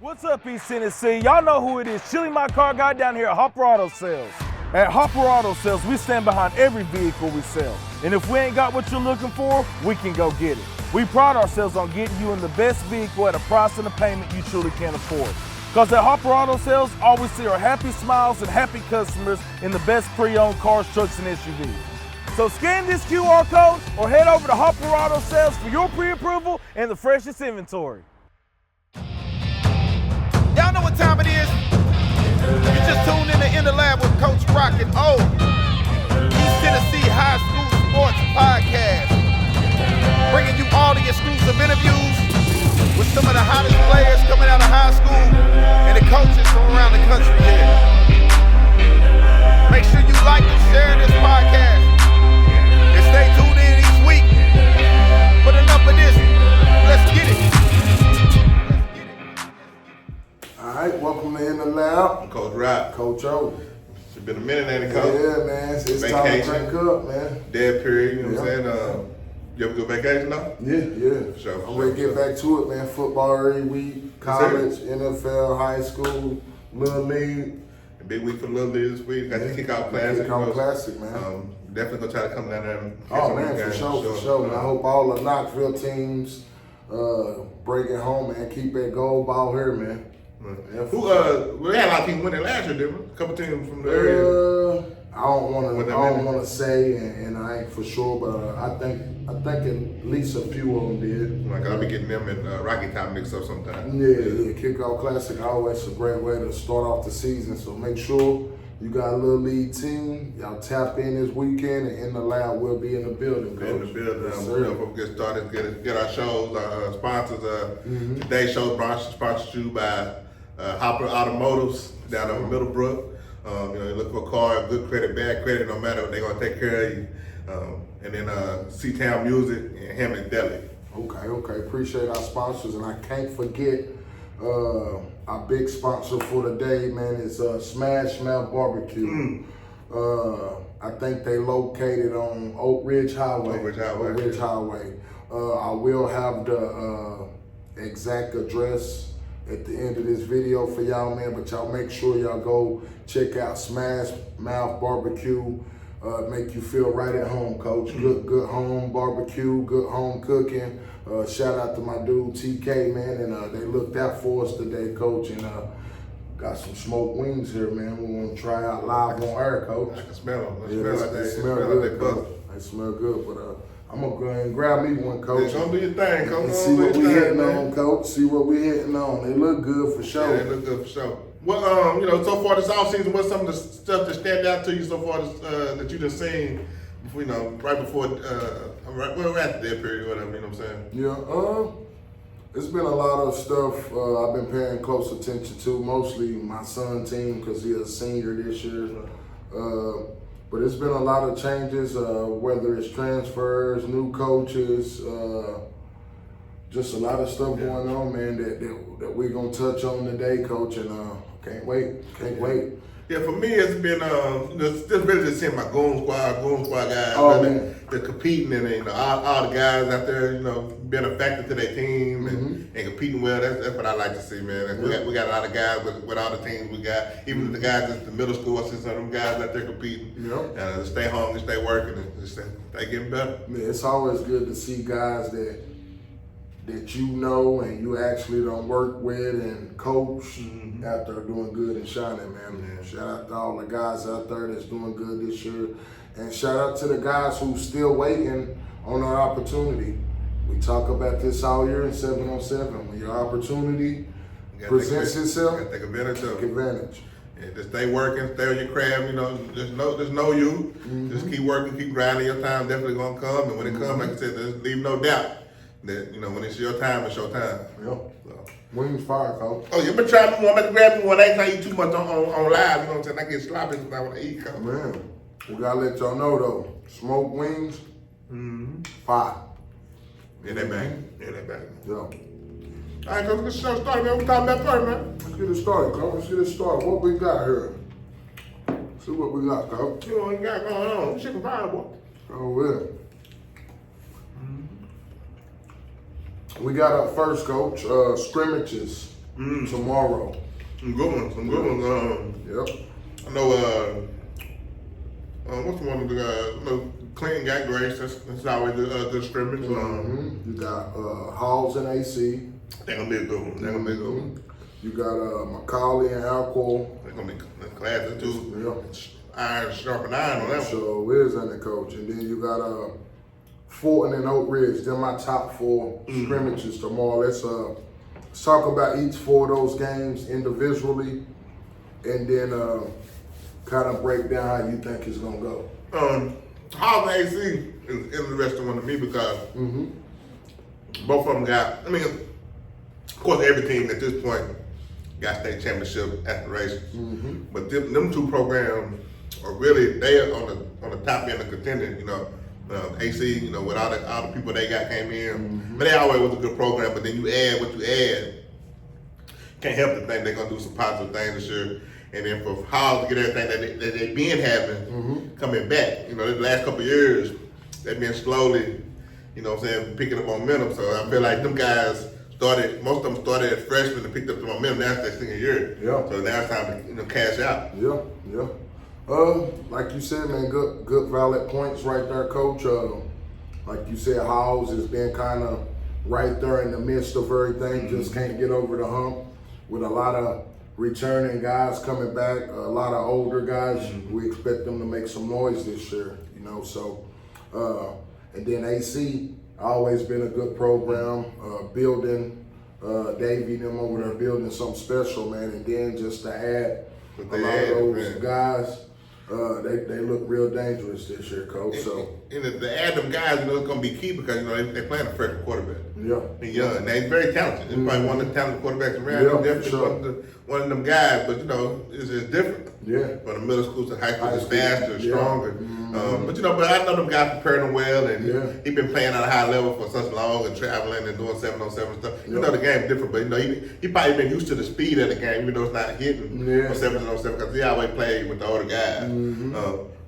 What's up, East Tennessee? Y'all know who it is. Chili My Car Guy down here at Hopper Auto Sales. At Hopper Auto Sales, we stand behind every vehicle we sell. And if we ain't got what you're looking for, we can go get it. We pride ourselves on getting you in the best vehicle at a price and a payment you truly can afford. Because at Hopper Auto Sales, all we see are happy smiles and happy customers in the best pre-owned cars, trucks, and SUVs. So scan this QR code or head over to Hopper Auto Sales for your pre-approval and the freshest inventory. Y'all know what time it is. You just tuned in the lab with Coach Rock and O. East Tennessee High School Sports Podcast. Bringing you all the exclusive interviews with some of the hottest players coming out of high school and the coaches from around the country here. Make sure you like and share this podcast. And stay tuned in each week. But enough of this. Let's get it. All right, welcome to In the Lab. Coach Rock. Coach O. It's been a minute, ain't it, Coach? Yeah, man. It's time to crank up, man. Dead period, you know what I'm saying? You ever go vacation now? Yeah. Sure. I'm ready to get back to it, man. Football every week, college, NFL, high school, Little League. A big week for Little League this week. Got the Kickoff Classic. Kickoff Classic, man. Definitely gonna try to come down there and catch Oh, some man, games, for sure. And I hope all the Knoxville teams break it home, man. Keep that gold ball here, man. Yeah. We had a lot of teams winning last year, didn't we? A couple teams from the area. I don't want to say, and I ain't for sure, but I think at least a few of them did. Like I'll be getting them in Rocky Top mixed up sometime. Yeah. Kickoff Classic always a great way to start off the season. So make sure you got a little league team. Y'all tap in this weekend, and In the Lab will be in the building. In the building. Yes, Before we get started, get our shows, our sponsors. Today's show sponsored to you by Hopper Automotives down in Middlebrook. You look for a car, good credit, bad credit, no matter what, they're gonna take care of you. And then C-Town Music and Hammond Deli. Okay. Appreciate our sponsors, and I can't forget our big sponsor for the day, man, is Smash Mouth Barbecue. I think they located on Oak Ridge Highway. I will have the exact address at the end of this video for y'all, man, but y'all make sure y'all go check out Smash Mouth Barbecue. Make you feel right at home, Coach. Good home barbecue, good home cooking. Shout out to my dude TK, man, and they looked out for us today, Coach, and got some smoked wings here, man. We want to try out live on air, Coach. I can smell them. They smell good, Coach. They smell good, but I'm gonna go ahead and grab me one, Coach. Yeah, don't do your thing, Coach. And see what we hitting on, Coach. See what we hitting on. They look good for sure. Yeah, they look good for sure. Well, so far this offseason, what's some of the stuff that stand out to you so far that you just seen, right before, we're at the dead period, whatever, you know what I'm saying? Yeah, it's been a lot of stuff I've been paying close attention to, mostly my son's team because he's a senior this year. But it's been a lot of changes, whether it's transfers, new coaches, just a lot of stuff going on, man, that we're going to touch on today, Coach, and can't wait. Yeah, for me, it's been just really just seeing my Goon Squad guys. Man. They're competing, and all the guys out there, being a factor to their team and competing well. That's what I like to see, man. We got a lot of guys with all the teams we got. Even the guys at the middle school, I see some of them guys out there competing. Yep. And stay home, stay working, and just stay getting better. Man, it's always good to see guys that you know and you actually don't work with and coach out there doing good and shining, man. Yeah. Shout out to all the guys out there that's doing good this year. And shout out to the guys who's still waiting on our opportunity. We talk about this all year in 7-on-7. When your opportunity presents itself, you gotta take advantage of it. take advantage. Yeah, just stay working, stay on your craft, just know you. Just keep working, keep grinding. Your time definitely gonna come. And when it comes, like I said, there's leave no doubt that, when it's your time, it's your time. Yep. So. Wings fire, Coach. Oh, you been trying me one, I'm grab me one. I ain't trying to eat too much on live, you know what I'm saying? I get sloppy when I want to eat, Coach. Man, we gotta let y'all know though, smoked wings, fire. Yeah, that back. Yeah. All right, Coach, let's get the show started, man. What we talking about first, man? Let's get it started, Coach. Let's get it started. What we got here? See what we got, Coach. You know what you got going on. Chicken fire, boy. Oh, yeah. We got up first, Coach, scrimmages. tomorrow. Some good ones. Yep. I know. What's the one? Clinton got Grace. That's always a good scrimmage. You got Halls and AC. They're gonna be a good one. You got Macaulay and Alcohol. They're gonna be classes too. Yeah. Iron sharpen iron on that one. So is in the coach, and then you got Fulton and Oak Ridge. They're my top 4 scrimmages tomorrow. Let's talk about each 4 of those games individually, and then kind of break down how you think it's gonna go. Halls and AC is interesting one to me because both of them got. I mean, of course, every team at this point got state championship aspirations, but them 2 programs are really on the top end of contending. You know, AC, you know, with all the people they got came in, but they always was a good program. But then you add what you add, can't help to think they're gonna do some positive things this year. And then for Halls to get everything that they've been having coming back, you know, the last couple of years they've been slowly, you know what I'm saying, picking up momentum. So I feel like them guys most of them started as freshmen and picked up the momentum. Now it's their senior year. Yeah. So now it's time to cash out. Yeah. Like you said, man, good valid points right there, Coach. Like you said, Halls has been kind of right there in the midst of everything. Just can't get over the hump with a lot of returning guys coming back, a lot of older guys. We expect them to make some noise this year, you know. So, and then AC always been a good program, building Davey them over there, building something special, man. And then just to add a lot of those guys, they look real dangerous this year, Coach. So, and to add them guys, you know, it's gonna be key because you know they're playing a freshman quarterback. Yeah. He's young. And he's very talented. He's probably one of the talented quarterbacks around. Yeah, He's definitely sure. one of them guys, but you know, it's different. Yeah. From the middle school to high school, it's school, faster, yeah. stronger. But you know, I know them guys prepared him well, and he been playing at a high level for such long and traveling and doing 7-on-7 stuff. You know, the game's different, but you know, he probably been used to the speed of the game, even though it's not hitting on 7-on-7 because he always played with the older guys.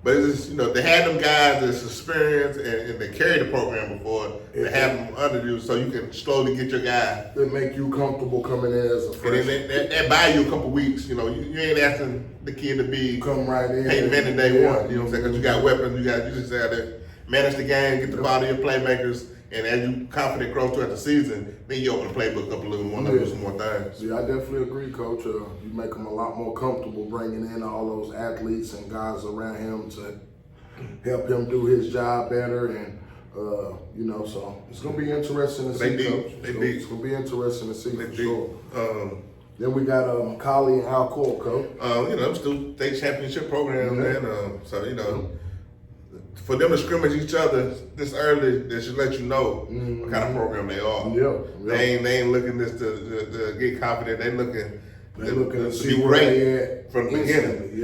But it's just, you know, they had them guys that's experienced and they carried the program before. They have them under you so you can slowly get your guy. They make you comfortable coming in as a freshman. And then they buy you a couple weeks. You know, you ain't asking the kid to be come right in. Peyton Manning day one. You know what I'm saying? Because you got weapons. You just have to manage the game, get the ball to your playmakers, and as you confident grow throughout the season, then you open the playbook up a little more, do some more things. Yeah, I definitely agree, Coach. You make them a lot more comfortable bringing in all those athletes and guys around him to help him do his job better, and you know, so it's gonna be interesting to see, Coach. It's gonna be interesting to see for sure. Then we got Macaulay and Alcoa, Coach. You know, still state championship program, man. So you know, for them to scrimmage each other this early, they should let you know what kind of program they are. They ain't looking this to get confident. They looking to be great from the beginning.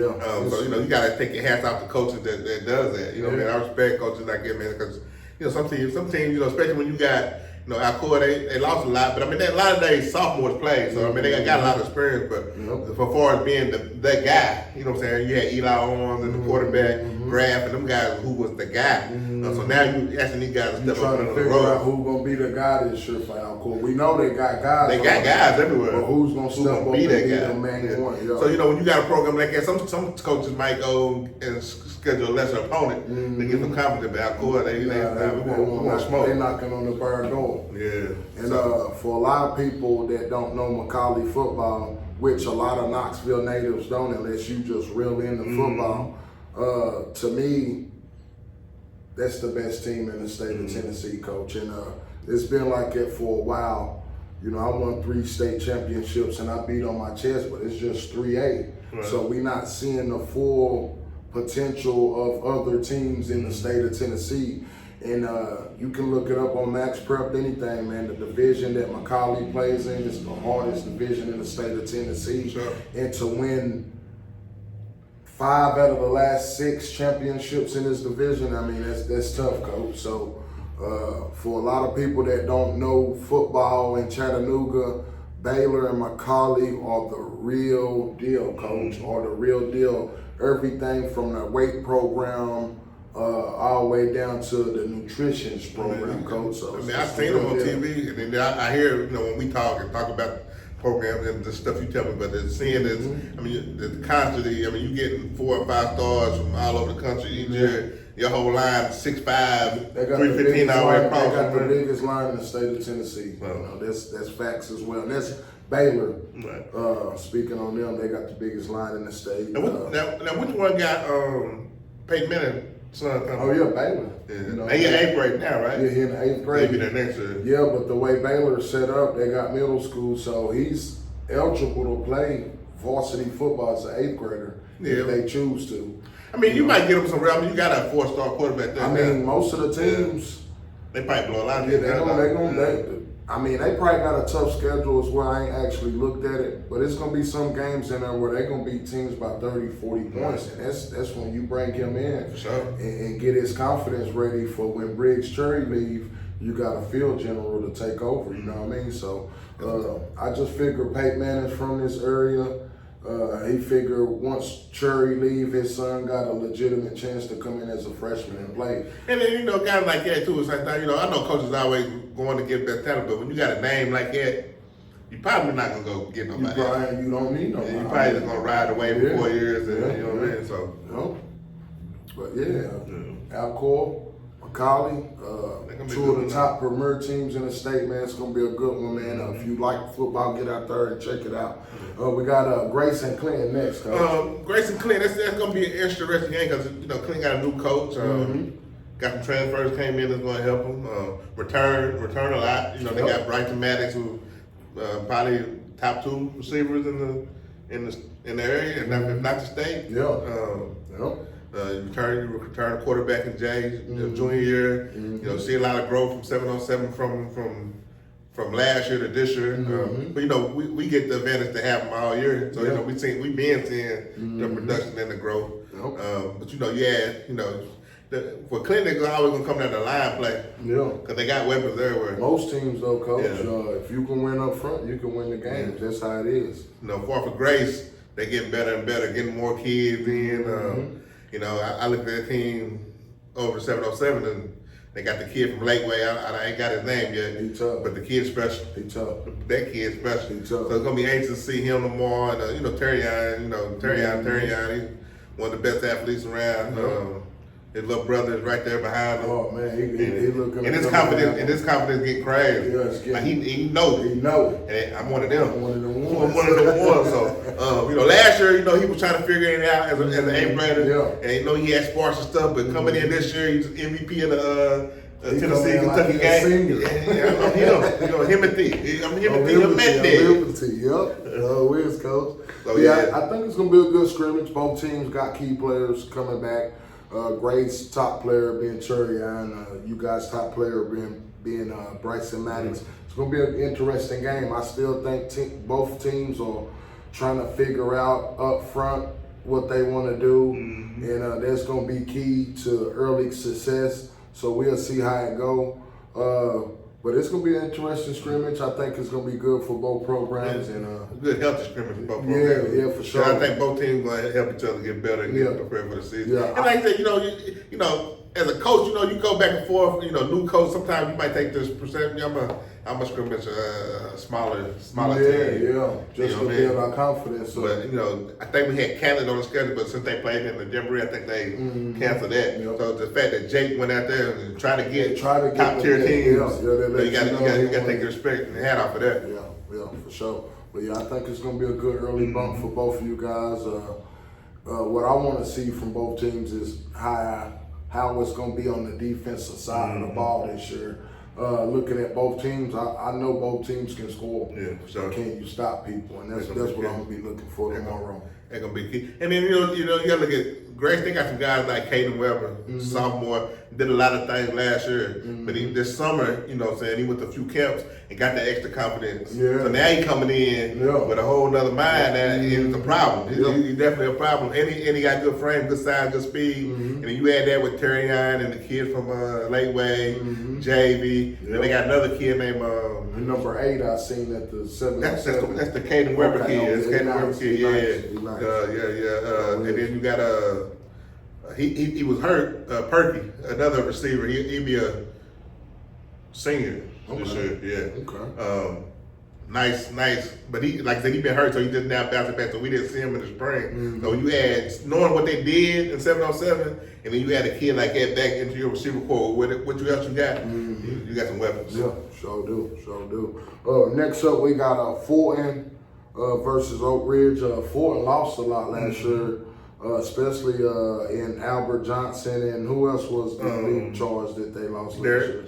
So you know, you gotta take your hats off to coaches that does that. You know, man, I respect coaches like that, man, because you know some teams, you know, especially when you got, you know, Alcoa, they lost a lot, but I mean, a lot of their sophomores played, so I mean, they got a lot of experience. But for far as being that guy, you know what I'm saying? You had Eli Owens and the quarterback, Graff, and them guys who was the guy. So now you asking these guys to step up under the figure road. out who's gonna be the guy this year for Alcoa. We know they got guys. They got guys everywhere. But who's gonna step up and be the main one? So you know, when you got a program like that, some coaches might go and schedule a lesser opponent to get them confident. But Alcoa, they want smoke. They knocking on the barn door. Yeah. And for a lot of people that don't know Macaulay football, which a lot of Knoxville natives don't, unless you just real into football, to me, that's the best team in the state of Tennessee, Coach. And it's been like it for a while. You know, I won 3 state championships and I beat on my chest, but it's just 3A. Right. So we're not seeing the full potential of other teams in the state of Tennessee. And you can look it up on Max Prep, anything, man. The division that Macaulay plays in is the hardest division in the state of Tennessee. Sure. And to win 5 out of the last 6 championships in this division, I mean, that's tough, Coach. So for a lot of people that don't know football in Chattanooga, Baylor and Macaulay are the real deal, Coach, are the real deal. Everything from the weight program, all the way down to the nutrition program, Coach. So I mean, I've seen them on TV, and then I hear, you know, when we talk about programs and the stuff you tell me, but the seeing is, I mean, the constantly, I mean, you getting 4 or 5 stars from all over the country each year. Your whole line 6'5", 315 all the way across. They got the biggest line in the state of Tennessee. You know, that's facts as well. And that's Baylor. Right. Speaking on them, they got the biggest line in the state. Now, now which one got Peyton Manning son coming? Oh yeah, Baylor. Yeah. You know, They in 8th grade now, right? Yeah, he in the 8th grade. Maybe the next year. Yeah, but the way Baylor's set up, they got middle school, so he's eligible to play varsity football as an 8th grader if they choose to. I mean, you might get him some. I mean, you got a 4-star quarterback there. I mean, most of the teams, they probably blow a lot of they probably got a tough schedule as well. I ain't actually looked at it, but it's gonna be some games in there where they're gonna beat teams by 30, 40 points, and that's when you bring him in For sure. and get his confidence ready for when Briggs Cherry leave. You got a field general to take over. You know what I mean? So I just figure Peyton Manning's from this area. He figured once Cherry leave, his son got a legitimate chance to come in as a freshman and play. And then, you know, guys like that too, it's like, you know, I know coaches always going to get best talent, but when you got a name like that, you probably not going to go get nobody. You don't need nobody. You probably just going to ride away for 4 years, and you know what I mean? So. But Alcoa, Macaulay, two of the top premier teams in the state, man. It's going to be a good one, man. If you like football, get out there and check it out. We got Grayson Clinton next, Coach. Grayson Clinton, that's going to be an interesting game because, you know, Clinton got a new coach. Got some transfers came in that's going to help them. Return a lot. You know, they got Bryson Maddox, who probably top 2 receivers in the area, and if not the state. Return a quarterback in Jay, junior year. You know, see a lot of growth from 707 from last year to this year. But you know, we get the advantage to have them all year. So you know, we've been seeing the production and the growth. But you know, for Clinton, they're always gonna come down the line play. Because they got weapons everywhere. Most teams though, Coach, if you can win up front, you can win the games. That's how it is. You know, for Grace, they getting better and better, getting more kids in. You know, I look at that team over 707 and they got the kid from Lakeway. I ain't got his name yet. He tough. But the kid's special. He tough. That kid's special. He tough. So it's gonna be anxious to see him tomorrow. And you know, Terrion, he's one of the best athletes around. His little brother is right there behind him. Oh man, he looking. And his confidence getting crazy. Like he knows it. He know it. And I'm one of them. I'm one of them I'm one of them ones. So, you know, last year, you know, he was trying to figure it out as an 8th grader. And you know, he had sparse and stuff, but coming in this year, he's MVP of the Tennessee Kentucky game. I'm him. You know, Himothy. I'm Himothy. Yep. Where's Coach? So, I think it's gonna be a good scrimmage. Both teams got key players coming back. Grade's top player being Cherion, you guys' top player being Bryson Maddox. It's going to be an interesting game. I still think both teams are trying to figure out up front what they want to do, and that's going to be key to early success. So we'll see how it go. But it's going to be an interesting scrimmage. I think it's going to be good for both programs. And good healthy scrimmage for both programs. Yeah, for sure. I think both teams going to help each other get better and get prepared for the season. And like I said, you know, as a coach, you know, you go back and forth. You know, new coach. Sometimes you might take this perception. I'm a scrimmage smaller team. Just to build our confidence. But you know, I think we had Canada on the schedule, but since they played in the Jamboree, I think they canceled that. So the fact that Jake went out there and tried to get top tier teams, you got to take the respect and hat off of that. Yeah, for sure. But I think it's going to be a good early bump for both of you guys. What I want to see from both teams is how it's going to be on the defensive side of the ball this year. Looking at both teams, I know both teams can score. Yeah, for sure. But can you stop people? And that's what I'm going to be looking for tomorrow. They're going to be key. And then, you know, you got to look at Grace. They got some guys like Caden Weber, sophomore, did a lot of things last year. But this summer, you know what I'm saying, he went to a few camps and got that extra confidence. So now he coming in with a whole nother mind, and it's a problem. He's definitely a problem. And he got good frame, good size, good speed. And then you add that with Terrion and the kid from Lakeway, JV. Then they got another kid named number 8 I seen at the 7. That's the Caden Weber kid. That's Caden Weber kid. And then you got he was hurt. Perky, another receiver. He'd be a senior this year. Nice. But he, like I said, he been hurt, so he just now bouncing back. So we didn't see him in the spring. So you add knowing what they did in 707, and then you add a kid like that back into your receiver core. What else you got? You got some weapons. Yeah, sure do. Next up, we got Fulton versus Oak Ridge. Fulton lost a lot last year, especially in Albert Johnson, and who else was the lead charge that they lost last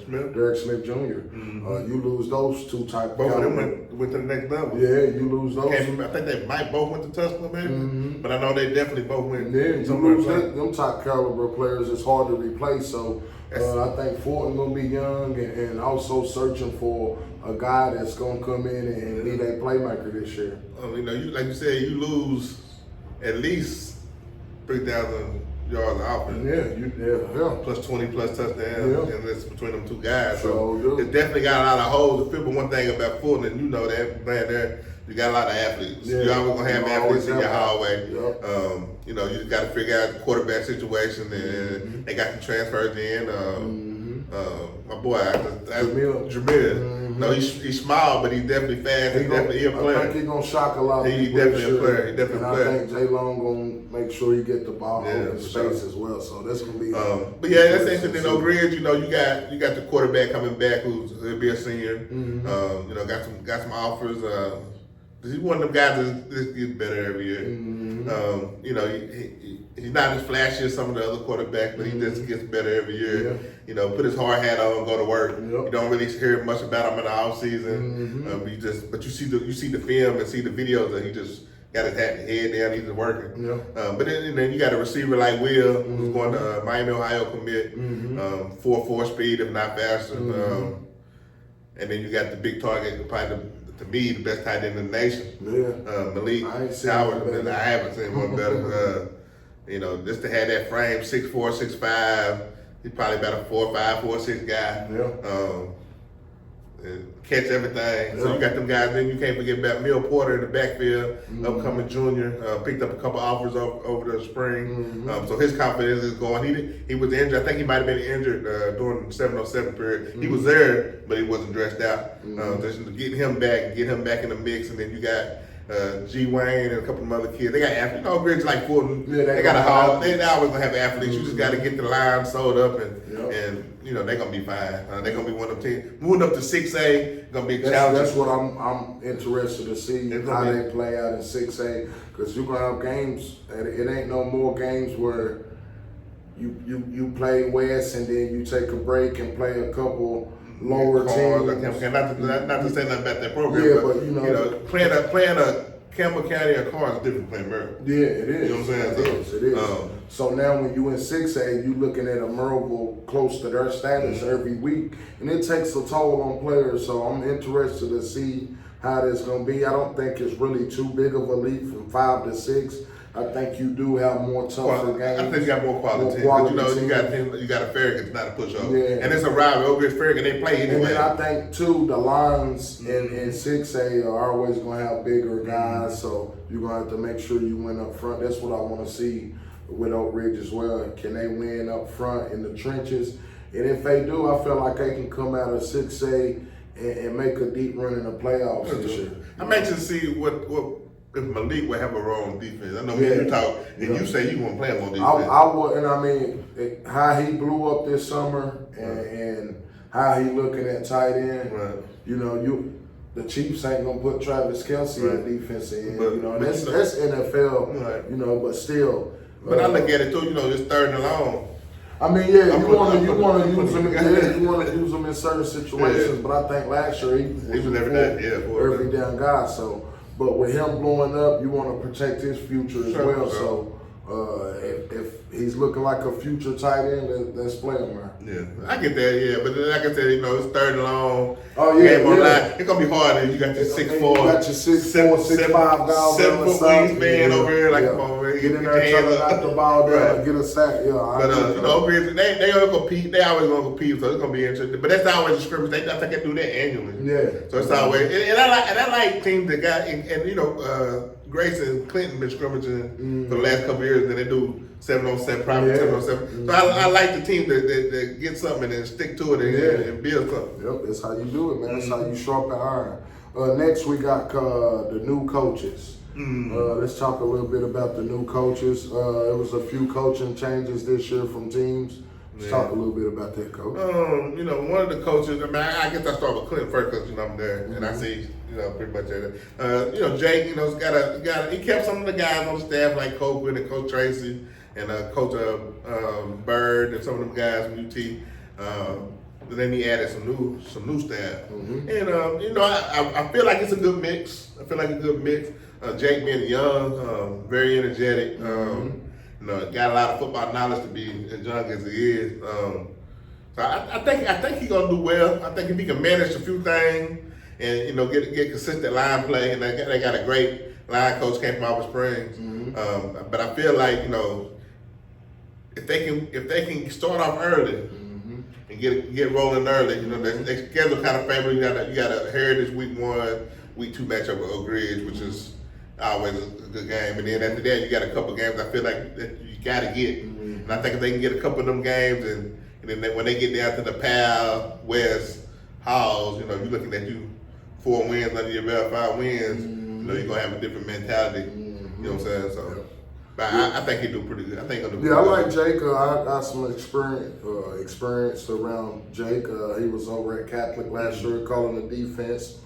year? Derek Smith Jr. You lose those two type. Both of them went to the next level. Yeah, you lose those. I think they might both went to Tuscaloosa, maybe. But I know they definitely both went. Yeah, you lose them top caliber players. It's hard to replace. So I think Fulton gonna be young and also searching for a guy that's gonna come in and be their playmaker this year. You know, like you said, you lose at least 3,000 yards of offense. Yeah. Plus 20 plus touchdowns, and it's between them two guys. So it's definitely got a lot of holes to fill. But one thing about Fulton, and you know that, man, there you got a lot of athletes. Yeah. You're always gonna have athletes in your hallway. Yep. You know, you just got to figure out the quarterback situation, and they got the transfers in. My boy, Jameer. No, he's small, but he's definitely fast. He's definitely a player. I think he's gonna shock a lot of people. Definitely a player. He definitely a player. I think J Long gonna make sure he get the ball open space as well. So that's gonna be. But yeah, that's interesting. In Oak Ridge, you know, you got the quarterback coming back who'll be a senior. You know, got some offers. He's one of them guys that gets better every year. You know, he's not as flashy as some of the other quarterbacks, but he just gets better every year. Yeah. You know, put his hard hat on, go to work. Yep. You don't really hear much about him in the off season. But you see the film and see the videos, and he just got his head down. He's working. Yeah. But then you got a receiver like Will, who's going to Miami, Ohio commit, 4.4 speed, if not faster. And then you got the big target, probably to me, the best tight end in the nation. Yeah. Malik Howard. I haven't seen one better. You know, just to have that frame, 6'4", 6'5", he's probably about a 4'5", 4'6" guy. Yeah. And catch everything. So you got them guys. Then you can't forget about Mill Porter in the backfield, upcoming junior. Picked up a couple offers over the spring. So his confidence is going. He was injured. I think he might have been injured during the 707 period. He was there, but he wasn't dressed out. Just getting him back in the mix, and then you got G. Wayne and a couple of other kids. They got athletes. You know, Ridge like Fulton. Yeah, they got a hall. They always gonna have athletes. You just got to get the line sold up, and you know they're gonna be fine. They're gonna be one of them teams. Moving up to 6A, gonna be challenging. That's what I'm interested to see how they play out in 6A, because you're gonna have games. It ain't no more games where you play West and then you take a break and play a couple lower teams. Not to say nothing about that program. Yeah, but you know playing a Campbell County or Carr is different playing Maryville. Yeah, it is. You know what I'm saying? It is. So now when you in 6A, you looking at a Maryville close to their status every week, and it takes a toll on players. So I'm interested to see how this gonna be. I don't think it's really too big of a leap from 5 to 6. I think you do have more tougher games. I think you got more quality. But you know, you got a Farragut, it's not a pushover. Yeah. And it's a rival. Oak Ridge Farragut, they play anyway. And then I think too, the lines in 6A are always gonna have bigger guys, so you're gonna have to make sure you win up front. That's what I want to see with Oak Ridge as well. Can they win up front in the trenches? And if they do, I feel like they can come out of 6A and make a deep run in the playoffs this year. I'm anxious to see what if Malik will have a role on defense. I know you talk, and you say you want to play him on defense. I would, and I mean, how he blew up this summer and how he looking at tight end. Right. You know, the Chiefs ain't gonna put Travis Kelce in defense in. But, you know, that's NFL. Right. You know, but still. But I look at it too. You know, it's third and long. I mean, yeah, you want to use them. Yeah, you want to use them in certain situations. Yeah. But I think last year he was every down guy. So. But with him blowing up, you want to protect his future as well. So if he's looking like a future tight end, let's play him, man. Yeah, I get that. Yeah, but like I said, you know, it's third and long. Oh yeah, game online. It's gonna be hard. You got your 6'4", you got your 6'4", 6'5" guys, 7 foot wingsman over here, like come over get in there trying to knock the ball down and get a sack. Yeah, but you know, they gonna compete. They always gonna compete, so it's gonna be interesting. But that's always a scrimmage. I think they do that annually. Yeah. So it's always and I like teams that got and you know Grace and Clinton been scrimmaging for the last couple of years, and they do 7-on-7, private Yeah. 7-on-7. So I like the team that get something and then stick to it and build something. Yep, that's how you do it, man. That's how you sharpen iron. Next, we got the new coaches. Let's talk a little bit about the new coaches. There was a few coaching changes this year from teams. Let's talk a little bit about that, coach. You know, one of the coaches, I mean, I guess I start with Clint first because, you know, I'm there and I see, you know, pretty much everything. You know, Jake, you know, he kept some of the guys on the staff like Coach Wood and Coach Tracy and Coach Bird and some of them guys from UT. But then he added some new staff. And, you know, I feel like it's a good mix. Jake being young, very energetic, you know, got a lot of football knowledge to be as young as he is. So I think he's gonna do well. I think if he can manage a few things and, you know, get consistent line play, and they got a great line coach, came from Albert Springs. But I feel like, you know, if they can start off early and get rolling early, you know, their schedule kind of favorable. You got a Heritage week 1, week 2 matchup with Oak Ridge, which is always a good game. And then after that, you got a couple games I feel like that you got to get. And I think if they can get a couple of them games, and then when they get down to the Powell, West, Halls, you know, you're looking at 4 wins under your belt, 5 wins, you know, you're going to have a different mentality. You know what I'm saying? So, but I think he do pretty good. I think he'll do pretty good. I like Jake. I got some experience around Jake. He was over at Catholic last year calling the defense.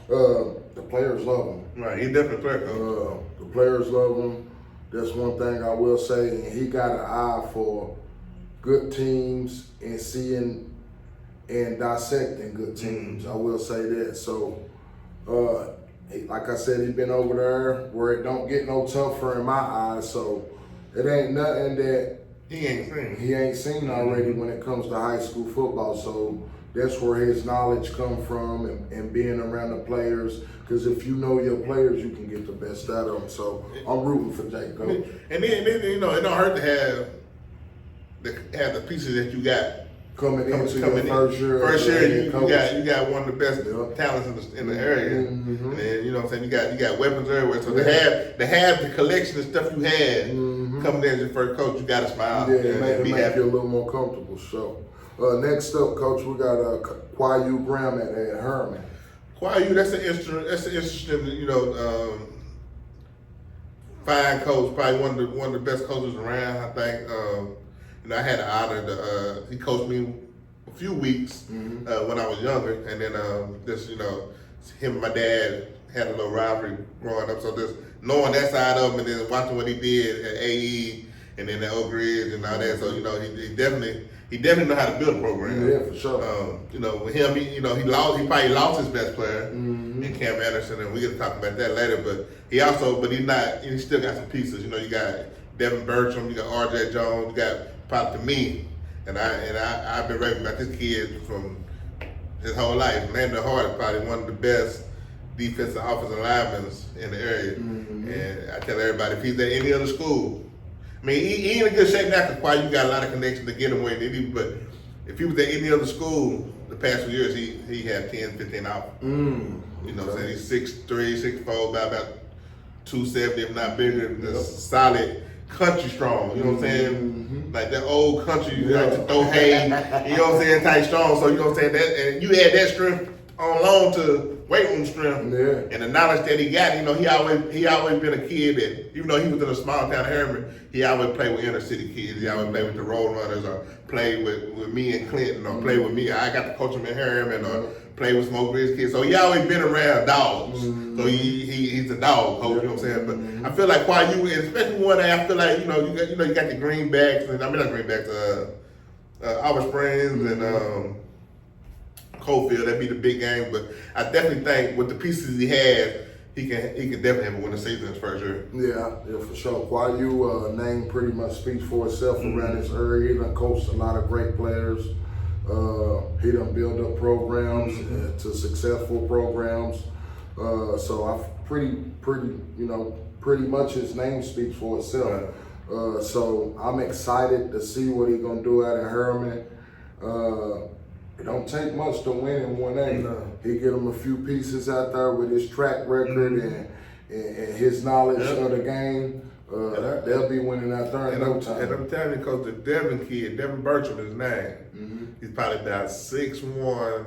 The players love him. Right, he definitely a player, coach. The players love him. That's one thing I will say. And he got an eye for good teams and seeing and dissecting good teams. I will say that. So, like I said, he's been over there where it don't get no tougher in my eyes. So it ain't nothing that He ain't seen already when it comes to high school football. So that's where his knowledge come from and being around the players. Because if you know your players, you can get the best out of them. So I'm rooting for Jake, coach. And then you know, it don't hurt to have the pieces that you got Coming into your first year. First year, you got one of the best talents in the area. And then, you know what I'm saying, you got weapons everywhere. So to have the collection of stuff you had coming in as your first coach, you got to smile. Yeah, it make you a little more comfortable. So next up, coach, we got Kwayu Graham at Herman. Kwayu, that's an interesting, you know, fine coach, probably one of the best coaches around. I think. You know, I had the honor to he coached me a few weeks when I was younger, and then just, you know, him and my dad had a little rivalry growing up. So just knowing that side of him, and then watching what he did at AE and then at Oak Ridge and all that. So, you know, he definitely know how to build a program. Yeah, for sure. You know, with him, he probably lost his best player in Cam Anderson, and we're gonna talk about that later. But he still got some pieces. You know, you got Devin Bertram, you got RJ Jones, you got probably to me, and I've been raving about this kid from his whole life. Landon Hart is probably one of the best defensive offensive linemen in the area. And I tell everybody, if he's at any other school, I mean, he in a good shape now because you got a lot of connections to get him where he need, but if he was at any other school the past few years, he had 10, 15 out. You know what I'm saying? He's 6'3", 6'4", about 270, if not bigger. Solid. Country strong, you know what I'm saying? Like that old country, you like to throw hay, you know what I'm saying, tight strong. So you know what I'm saying, that, and you add that strength on loan to weight room strength, and the knowledge that he got. You know, he always been a kid that, even though he was in a small town Herman, he always played with inner city kids. He always played with the Road Runners, or played with me and Clinton, or played with me. I got to coach him in Herman, or played with Smoke Ridge kids. So he always been around dogs. So he's a dog coach, you know what I'm saying? But I feel like Kwayu, especially one day, I feel like, you got the Greenbacks, and I mean not Greenbacks, Albert Springs and Coalfield, that'd be the big game. But I definitely think with the pieces he has, he can definitely have a winning season his first year. Yeah, for sure. Kwayu name pretty much speaks for itself around this area. He done coached a lot of great players. He done built up programs to successful programs. So I pretty much his name speaks for itself. So I'm excited to see what he's gonna do out in Herman. It don't take much to win in 1A. No. He get him a few pieces out there with his track record and his knowledge of the game. They'll be winning out there in no time. And I'm telling you, Coach, the Devin kid, Devin Bertram is his name. He's probably about 6'1",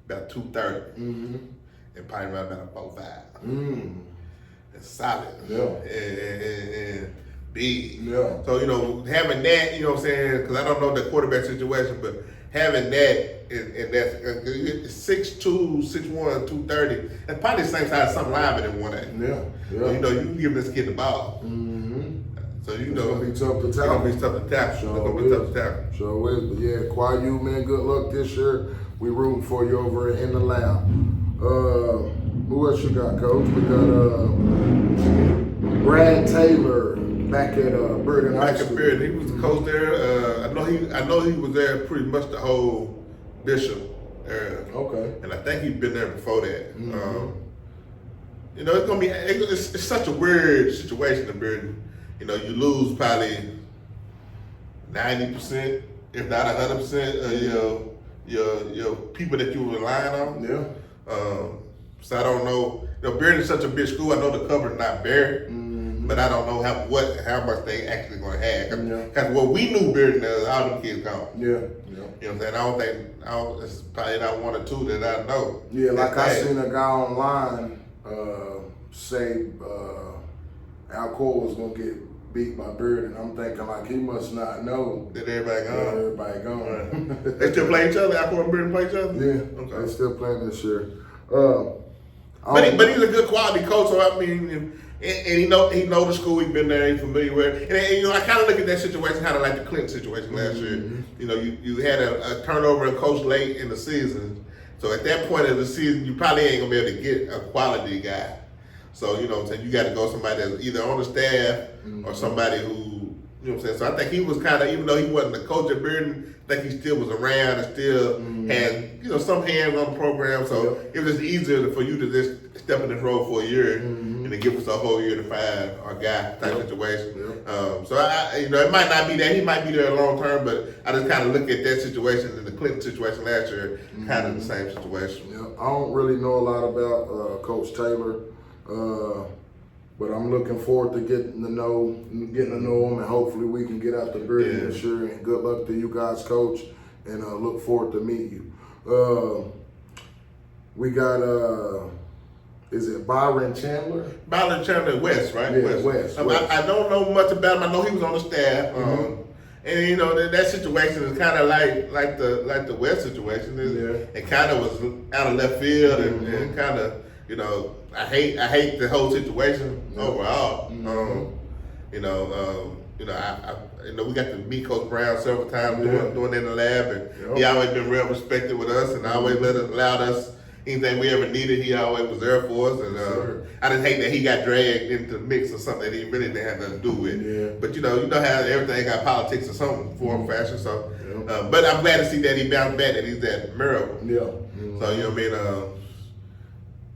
about 230, and probably around about 4'5". It's solid. And big. Yeah. So, having that, you know what I'm saying, because I don't know the quarterback situation, but having that, and that's 6'2", 6'1", 230, and probably the same size as some lineman in 1A. Yeah. You can give this kid the ball. So, It's gonna be tough to it's tackle. going to be tough to tackle. It's going to be tough to tackle. Sure is. But yeah, Quayu, man, good luck this year. We rooting for you over in the lab. Who else you got, Coach? We got Brad Taylor back at Burden High School. He was the coach there. I know he was there pretty much the whole Bishop era. Okay. And I think he'd been there before that. It's gonna be it's such a weird situation in Burden. You lose probably 90%, if not 100% of your people that you were relying on. Yeah. So I don't know. Burden is such a big school. I know the cover's not bare, but I don't know how much they actually gonna have. Because what we knew Burden is all them kids gone. Yeah. You know what I'm saying? It's probably not one or two that I know. Yeah, like I seen a guy online say Alcoa was gonna get beat by Bird, and I'm thinking like he must not know that everybody gone. that everybody gone. Right. They still play each other. Alcoa and Bird play each other. Yeah, Okay. they still playing this year. But he's a good quality coach. So I mean, and he know the school. He's been there. He's familiar with. And I kind of look at that situation kind of like the Clinton situation last year. You had a turnover in coach late in the season. So at that point of the season, you probably ain't gonna be able to get a quality guy. So you got to go somebody that's either on the staff or somebody who So I think he was kind of, even though he wasn't the coach at Bearden, I think he still was around and still had some hands on the program. So it was easier for you to just step in this role for a year and then give us a whole year to find our guy type situation. So it might not be that he might be there long term, but I just kind of look at that situation and the Clinton situation last year, kind of the same situation. I don't really know a lot about Coach Taylor. But I'm looking forward to getting to know him, and hopefully we can get out the Bearden this year. And good luck to you guys, Coach, and look forward to meet you. We got, is it Byron Chandler? Byron Chandler West, right? Yeah, West. I don't know much about him. I know he was on the staff. And that situation is kind of like the West situation. It kind of was out of left field and kind of I hate the whole situation overall. We got to meet Coach Brown several times doing it in the lab, and he always been real respected with us, and always allowed us anything we ever needed. He always was there for us, and I just hate that he got dragged into the mix of something that he really didn't have nothing to do with. But you know how everything got politics or some form or fashion. So, but I'm glad to see that he bounced back, that he's at Maryville. So you know what I mean.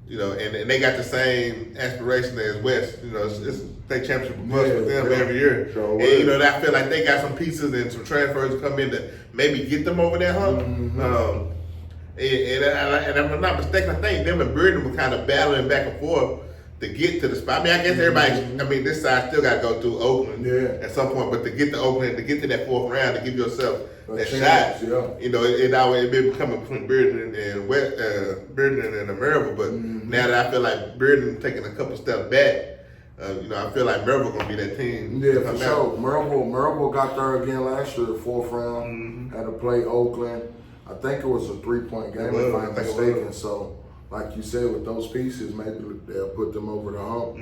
And they got the same aspiration as West. It's state championship plus with them every year. And I feel like they got some pieces and some transfers to come in to maybe get them over that hump. And if I'm not mistaken, I think them and Bearden were kind of battling back and forth to get to the spot. I mean, I guess everybody. This side still got to go through Oakland at some point, but to get to Oakland, to get to that fourth round, to give yourself that shot, it always been becoming between Bearden and West, Bearden and Maryville. But now that I feel like Bearden taking a couple steps back, I feel like Maryville gonna be that team. Yeah, for sure. Maryville got there again last year, fourth round. Had to play Oakland. I think it was a 3-point game, if I'm not mistaken. So, like you said, with those pieces, maybe they'll put them over the hump.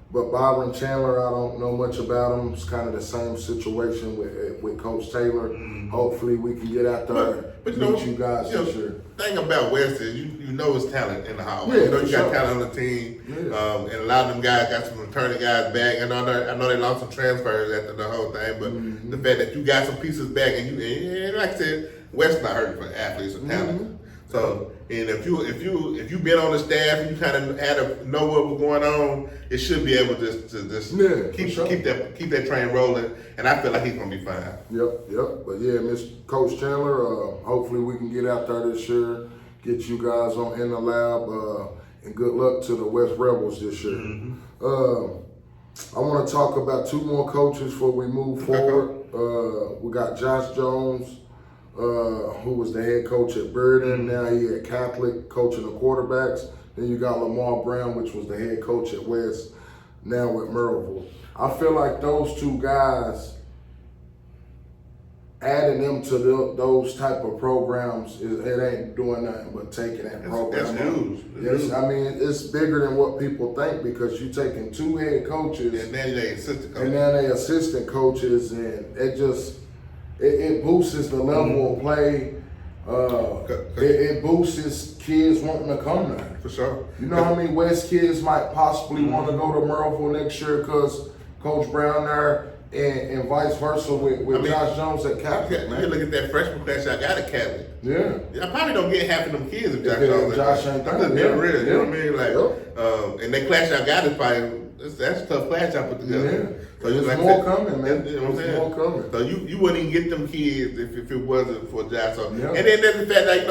But Byron Chandler, I don't know much about him. It's kind of the same situation with Coach Taylor. Hopefully we can get out there and meet you guys this year. The thing about West is you know his talent in the hallway. You got talent on the team. And a lot of them guys got some returning guys back. And I know they lost some transfers after the whole thing, but the fact that you got some pieces back and like I said, West not hurting for athletes or talent. So, and if you been on the staff and you kind of had to know what was going on, it should be able to keep that train rolling. And I feel like he's gonna be fine. Yep. But yeah, Coach Chandler, hopefully we can get out there this year, get you guys in the lab, and good luck to the West Rebels this year. I want to talk about 2 more coaches before we move forward. We got Josh Jones, who was the head coach at Burden. Now he at Catholic, coaching the quarterbacks. Then you got Lamar Brown, which was the head coach at West, now with Merville. I feel like those 2 guys, adding them to those type of programs, it ain't doing nothing but taking that program. That's huge. Yes, I mean, it's bigger than what people think because you're taking 2 head coaches. And now they assistant coaches. And now they assistant coaches, and it boosts the level of play. It boosts kids wanting to come there. For sure. You know how many West kids might possibly want to go to Merville next year because Coach Brown there, and vice versa with Josh Jones at Catholic, man. You look at that freshman class I got at Catholic. Yeah. I probably don't get half of them kids if Josh Jones. Ain't there. I'm just being real, you know what I mean? Like, and that class I got is probably, that's a tough class I put together. Yeah. So There's like more coming, man. You know what I'm saying? There's more coming. So you wouldn't even get them kids if it wasn't for Josh. So, Yeah. And then there's the fact that,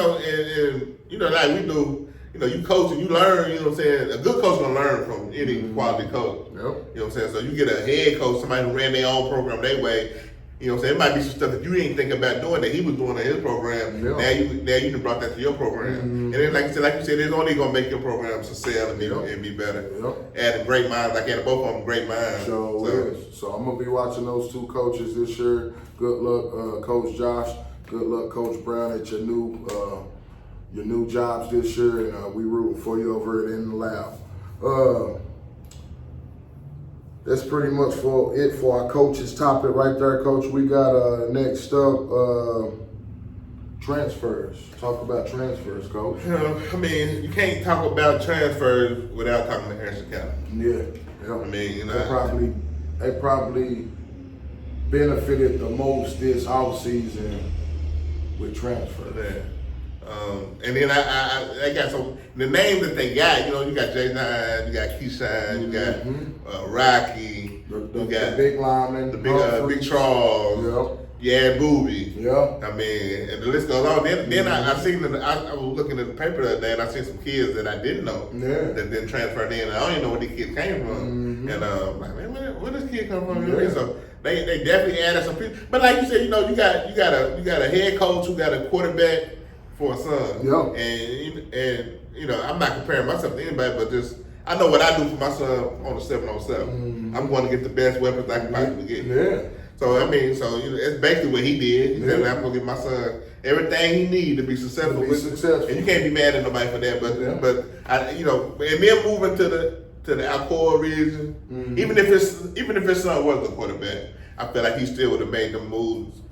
you know, like we do, you coach and you learn, you know what I'm saying? A good coach gonna learn from any quality coach. Yep. You know what I'm saying? So you get a head coach, somebody who ran their own program their way. You know what I'm saying? It might be some stuff that you didn't think about doing that he was doing in his program. Yeah. Now you done brought that to your program. And then like you said, it's only gonna make your program succeed and be better. Yep. Adding great minds, like both of them great minds. So I'm gonna be watching those 2 coaches this year. Good luck, Coach Josh. Good luck, Coach Brown, at your new jobs this year, and we rooting for you over it in the lab. That's pretty much for our coaches topic right there, Coach. We got next up transfers. Talk about transfers, Coach. I mean, you can't talk about transfers without talking to Harrison County. Yeah. I mean, they probably benefited the most this offseason with transfers. Yeah. And then I got the names that they got, you got J9, you got Keyshawn, you got Rocky, you got the big lineman, the big Charles, Booby. Yeah. I mean, and the list goes on. Then I was looking at the paper the other day and I seen some kids that I didn't know that then transferred in. And I don't even know where these kids came from. And like, man, where this kid come from? Yeah. So they definitely added some people. But like you said, you got a head coach who got a quarterback for a son. Yeah. And I'm not comparing myself to anybody, but just I know what I do for my son on the 707. I'm going to get the best weapons I can possibly get. Yeah. So it's basically what he did. He said, "I'm gonna give my son everything he needs to be successful." And you can't be mad at nobody for that. But and then moving to the Alcoa region, even if his son was the quarterback, I feel like he still would have made the moves.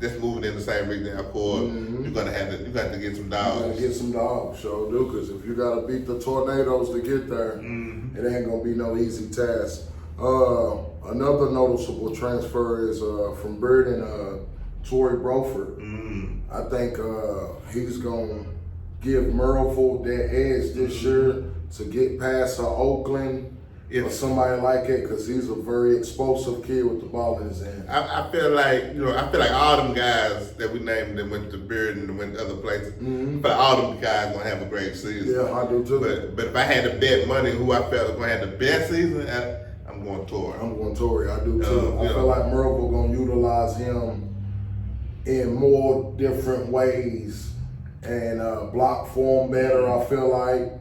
Just moving in the same region, Alcoa, you got to get some dogs. You gotta get some dogs, sure do. Because if you gotta beat the Tornadoes to get there, it ain't gonna be no easy task. Another noticeable transfer is from Burden, Torrey Broford. I think he's gonna give Merville that edge this year to get past Oakland or somebody like it, because he's a very explosive kid with the ball in his hand. I feel like all them guys that we named that went to Burden and went to other places, but all them guys gonna have a great season. Yeah, I do too. But if I had to bet money who I felt was gonna have the best season, I'm going Torrey. I'm going Torrey. I do too. I feel like Merville gonna utilize him in more different ways and block for him better. I feel like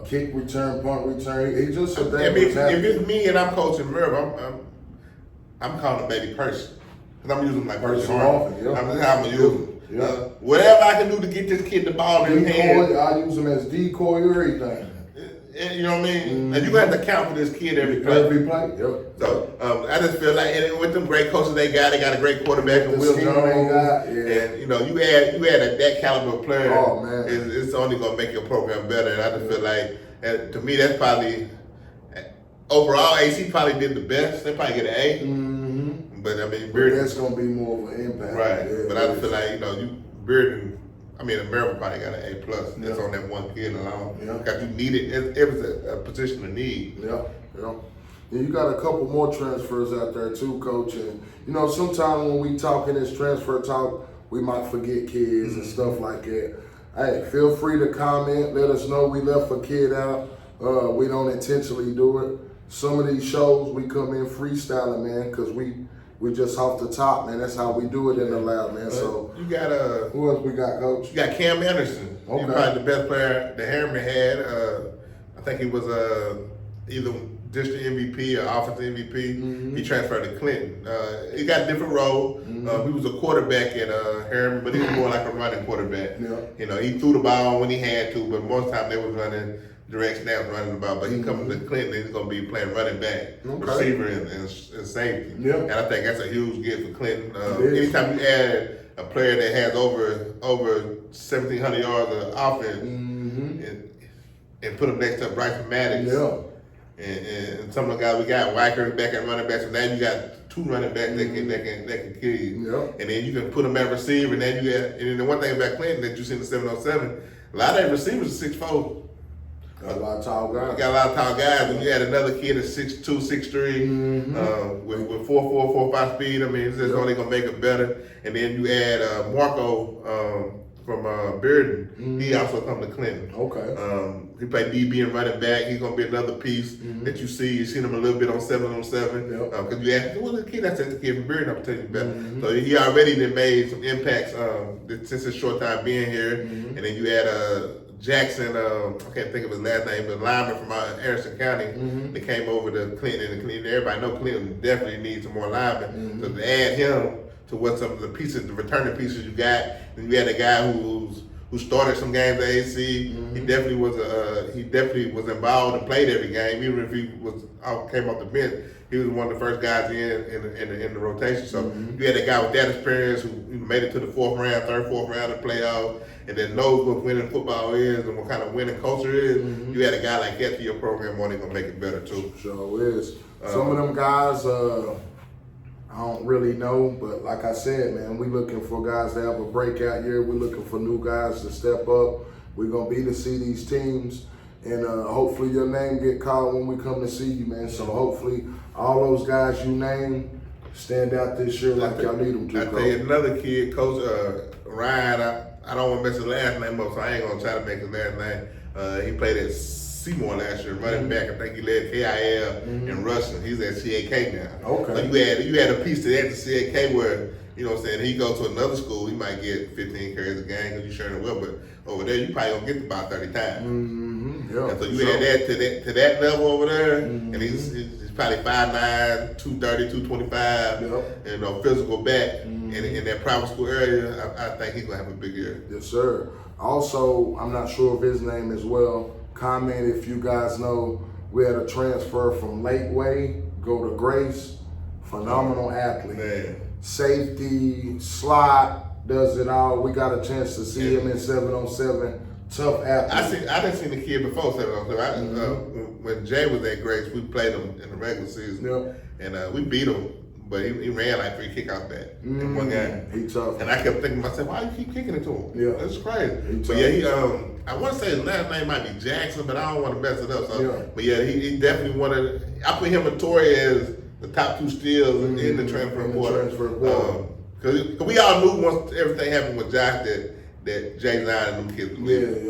kick return, punt return. He just if it's me and I'm coaching Merv, I'm calling him baby Percy. Because I'm using him like Percy Harvin. I'm how I'm gonna use him. Whatever I can do to get this kid the ball in his hand. I use him as decoy or everything. You know what I mean? And you got to account for this kid every play. So I just feel like, and with them great coaches they got a great quarterback in Will Jones. And you add that caliber of player. Oh man, it's only gonna make your program better. And I just feel like, to me, that's probably overall AC probably did the best. They probably get an A. But I mean, Bearden, that's gonna be more of an impact, right? Yeah, but I just feel like Bearden. America probably got an A+. That's on that one kid alone. Because you need it. It was a position of need. Yeah. And you got a couple more transfers out there too, Coach. And sometimes when we talk in this transfer talk, we might forget kids and stuff like that. Hey, feel free to comment. Let us know we left a kid out. We don't intentionally do it. some of these shows we come in freestyling, man, because we just off the top, man. That's how we do it in the lab, man. So you got who else we got, Coach? You got Cam Anderson. Okay. He's probably the best player that Harriman had. I think he was either district MVP or offensive MVP. Mm-hmm. He transferred to Clinton. He got a different role. Mm-hmm. He was a quarterback at Harriman, but he was more like a running quarterback. Yeah. You know, he threw the ball when he had to, but most of the time they was running direct snaps, running the ball. But he coming to Clinton, he's going to be playing running back, receiver, and safety. Yeah. And I think that's a huge gift for Clinton. It is. Anytime you add a player that has over 1,700 yards of offense and put him next to Bryson Maddox. Yeah. And some of the guys we got, Weicker back at running backs, and now you got two running backs that can kill you. Yeah. And then you can put them at receiver, and then you got, and then the one thing about Clinton that you see in the 707, a lot of their receivers are 6'4". Got a lot of tall guys. Got a lot of tall guys, and you had another kid at 6'2", 6'3", with 4'4", 4'5" speed. I mean, it's just only gonna make it better. And then you add Marco from Bearden. He also come to Clinton. Okay. He played DB and running back. He's gonna be another piece that you see. You've seen him a little bit on 7-on-7. Yep. Because you asked, well, the kid, that's the kid from Bearden. I'm telling you better. So he already done made some impacts since his short time being here. And then you add Jackson, I can't think of his last name, but lineman from Harrison County that came over to Clinton. And Clinton, everybody know Clinton definitely needs some more linemen. So to add him to what some of the pieces, the returning pieces you got, then you had a guy who started some games at AC. He definitely was involved and played every game, even if he came off the bench. He was one of the first guys in the rotation. So you had a guy with that experience who made it to the fourth round of the playoff, and then knows what winning football is and what kind of winning culture is. You had a guy like that to your program, only gonna make it better too. Sure is. Some of them guys, I don't really know, but like I said, man, we looking for guys to have a breakout year. We're looking for new guys to step up. We're gonna be to see these teams, and hopefully your name get called when we come to see you, man. So hopefully all those guys you named stand out this year like y'all need them to. I tell you, another kid, Coach Ryan. I don't want to mess his last name up, so I ain't gonna try to make his last name. He played at Seymour last year, running back. I think he led KIL in rushing. He's at CAK now. Okay. So you had a piece to that to CAK where, you know what I'm saying, he goes to another school, he might get 15 carries a game because you're sharing well, but over there you probably gonna get about 30 times. Yeah. And so you add that to that level over there, and he's probably 5'9", 230, 225, you know, physical back. In that private school area, I think he's gonna have a big year. Yes, sir. Also, I'm not sure of his name as well. Comment if you guys know, we had a transfer from Lakeway, go to Grace. Phenomenal athlete. Man. Safety, slot, does it all. We got a chance to see him in 7-on-7. Tough athlete. I didn't see the kid before 7-on-7. When Jay was at Grace, we played him in the regular season, and we beat him. But he ran like 3 kickoffs back in one game. He tough. And I kept thinking to myself, why you keep kicking it to him? Yeah. That's crazy. He But I want to say his last name might be Jackson, but I don't want to mess it up. So, But he definitely wanted. I put him and Torrey as the top 2 steals in the transfer portal. Because we all knew once everything happened with Josh that Jay Zion and them kids were leaving.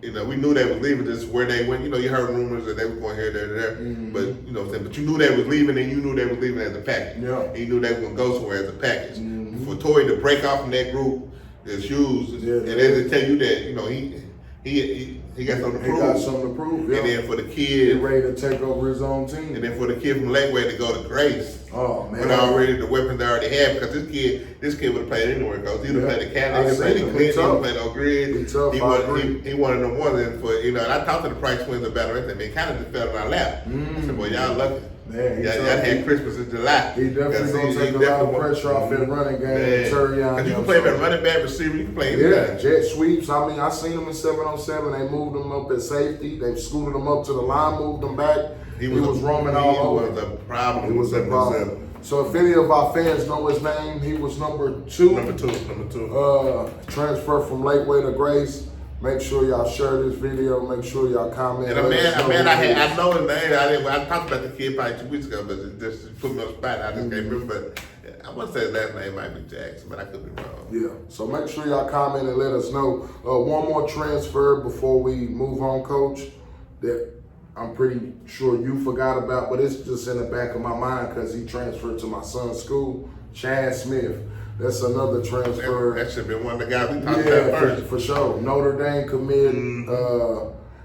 You know, we knew they was leaving. Just where they went. You know, you heard rumors that they was going here, there. But you know what I'm saying. But you knew they was leaving, and you knew they was leaving as a package. Yeah. And you knew they was gonna go somewhere as a package. For Torrey to break off from that group is huge. And then to tell you that, you know, he got something to prove. He got something to prove. And then for the kid, he ready to take over his own team. And then for the kid from Lakeway to go to Grace. Oh man! When already the weapons they already had, because this kid would have played anywhere. Because he would have played the Canada, he played the Clinton, he would have played Oak Ridge. He wanted them ones, and for and I talked to the Price twins about it. They kind of just fell in our lap. I said, "Boy, y'all lucky. Man, y'all had Christmas in July." He definitely gonna take a lot of pressure off that running game. Because you can play him at running back, receiver. You can play anytime. Jet sweeps. I mean, I seen him in 7-on-7. They moved him up at safety. They scooted him up to the line, moved him back. He was roaming all over. He was a problem. He was a problem. So if any of our fans know his name, he was number 2. Number two. Transfer from Lakeway to Grace. Make sure y'all share this video. Make sure y'all comment. And I know his name. I talked about the kid probably 2 weeks ago, but it just put me on the spot. I just can't remember. But I want to say his last name might be Jackson, but I could be wrong. Yeah. So make sure y'all comment and let us know. One more transfer before we move on, Coach. That I'm pretty sure you forgot about, but it's just in the back of my mind because he transferred to my son's school, Chad Smith. That's another transfer. That should have been one of the guys we talked about first. For sure. Notre Dame commit.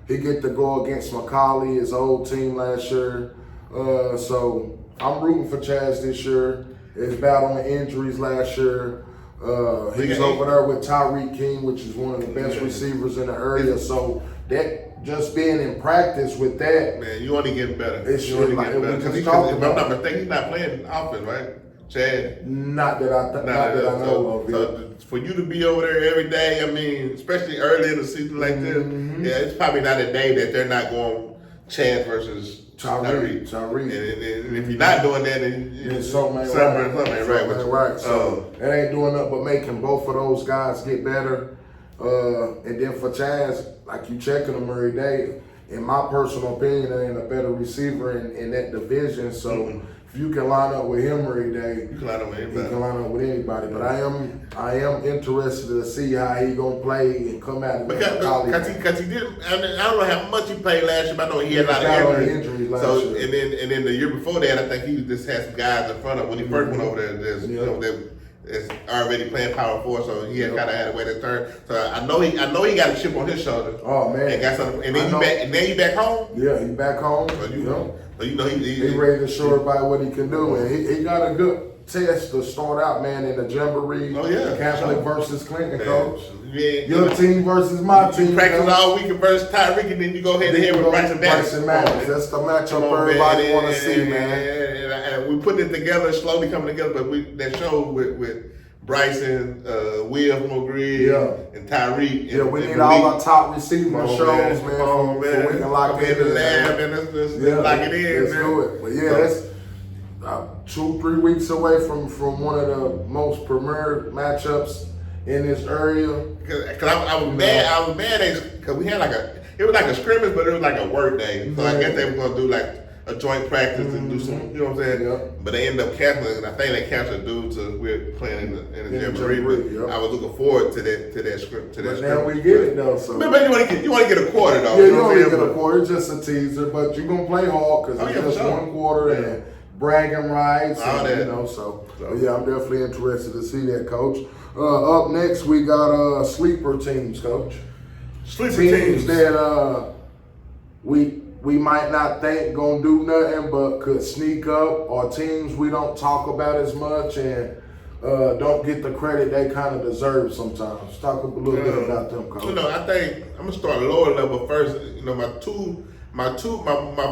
He get to go against Macaulay, his old team last year. So I'm rooting for Chaz this year. He's battling injuries last year. He's over there with Tyreek King, which is one of the best receivers in the area. So that just being in practice with that, man, you only getting better. It's you only like, getting better. Because if I'm not mistaken, he's not playing offense, right? Chad. Not that I know of. So for you to be over there every day, I mean, especially early in the season like this, yeah, it's probably not a day that they're not going Chad versus Tyreek. And if you're not doing that, then it's something ain't right. So it ain't doing nothing but making both of those guys get better. And then for Chaz, like you checking him every day, in my personal opinion, there ain't a better receiver in that division. So if you can line up with him every day, you can line up with anybody. You can line up with anybody. But I am interested to see how he gonna play and come out. Because he didn't. I don't know how much he played last year, but I know he had a lot of injuries last year. And then the year before that, I think he just had some guys in front of when he first went over there. That's already playing power forward, so he had kind of had a way to turn. So I know he got a chip on his shoulder. Oh man! And got something. And then he back home. Yeah, he back home. So you know he ready to show everybody what he can do, and he got a good test to start out, man, in the Jamboree. Oh yeah, Catholic versus Clinton, coach. Yeah, your team versus my team. You practice all weekend versus Tyreek, and then you go head to head with Bryson Madison. That's the matchup everybody want to see, man. And we put it together, slowly coming together. But that show with Bryson, Will McGree, and Tyreek. Yeah, we need all our top receivers shows, man. So we can lock it in the lab and let's lock it in. Let's do it. But yeah, that's 2-3 weeks away from one of the most premier matchups in this area. Because I was mad because we had it was like a scrimmage, but it was like a work day. So I guess they were gonna do like a joint practice and do some, you know what I'm saying? Yeah. But they ended up canceling, and I think they canceled due to we're playing in the Jamboree. But I was looking forward to that script. But now we get it though. So. But you want to get a quarter though. Yeah, you want to get a quarter. It's just a teaser, but you're gonna play hard because it's just 1 quarter and bragging rights. All that. You know, so yeah, I'm definitely interested to see that, Coach. Up next, we got sleeper teams, Coach. Sleeper teams that we might not think gonna do nothing, but could sneak up, or teams we don't talk about as much and don't get the credit they kind of deserve sometimes. Talk a little bit about them, Coach. You know, I think I'm gonna start lower level first. You know, my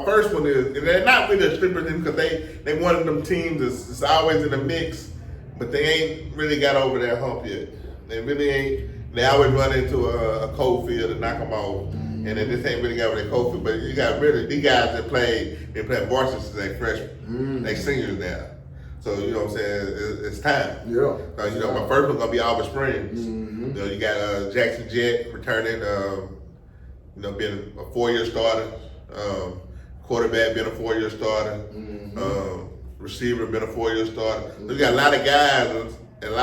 first one is, and they're not really a sleeper team because they one of them teams that's always in the mix, but they ain't really got over that hump yet. They really ain't. They always run into a cold field and knock them off. And then this ain't really got with their coach, but you got really these guys that been playing varsity since they freshmen, they seniors now. So you know what I'm saying? It's time. Yeah. You know, my first one's gonna be Auburn Springs. You know, you got Jackson Jett returning. You know, being a 4-year starter, quarterback being a 4-year starter, receiver being a 4-year starter. So you got a lot of guys and a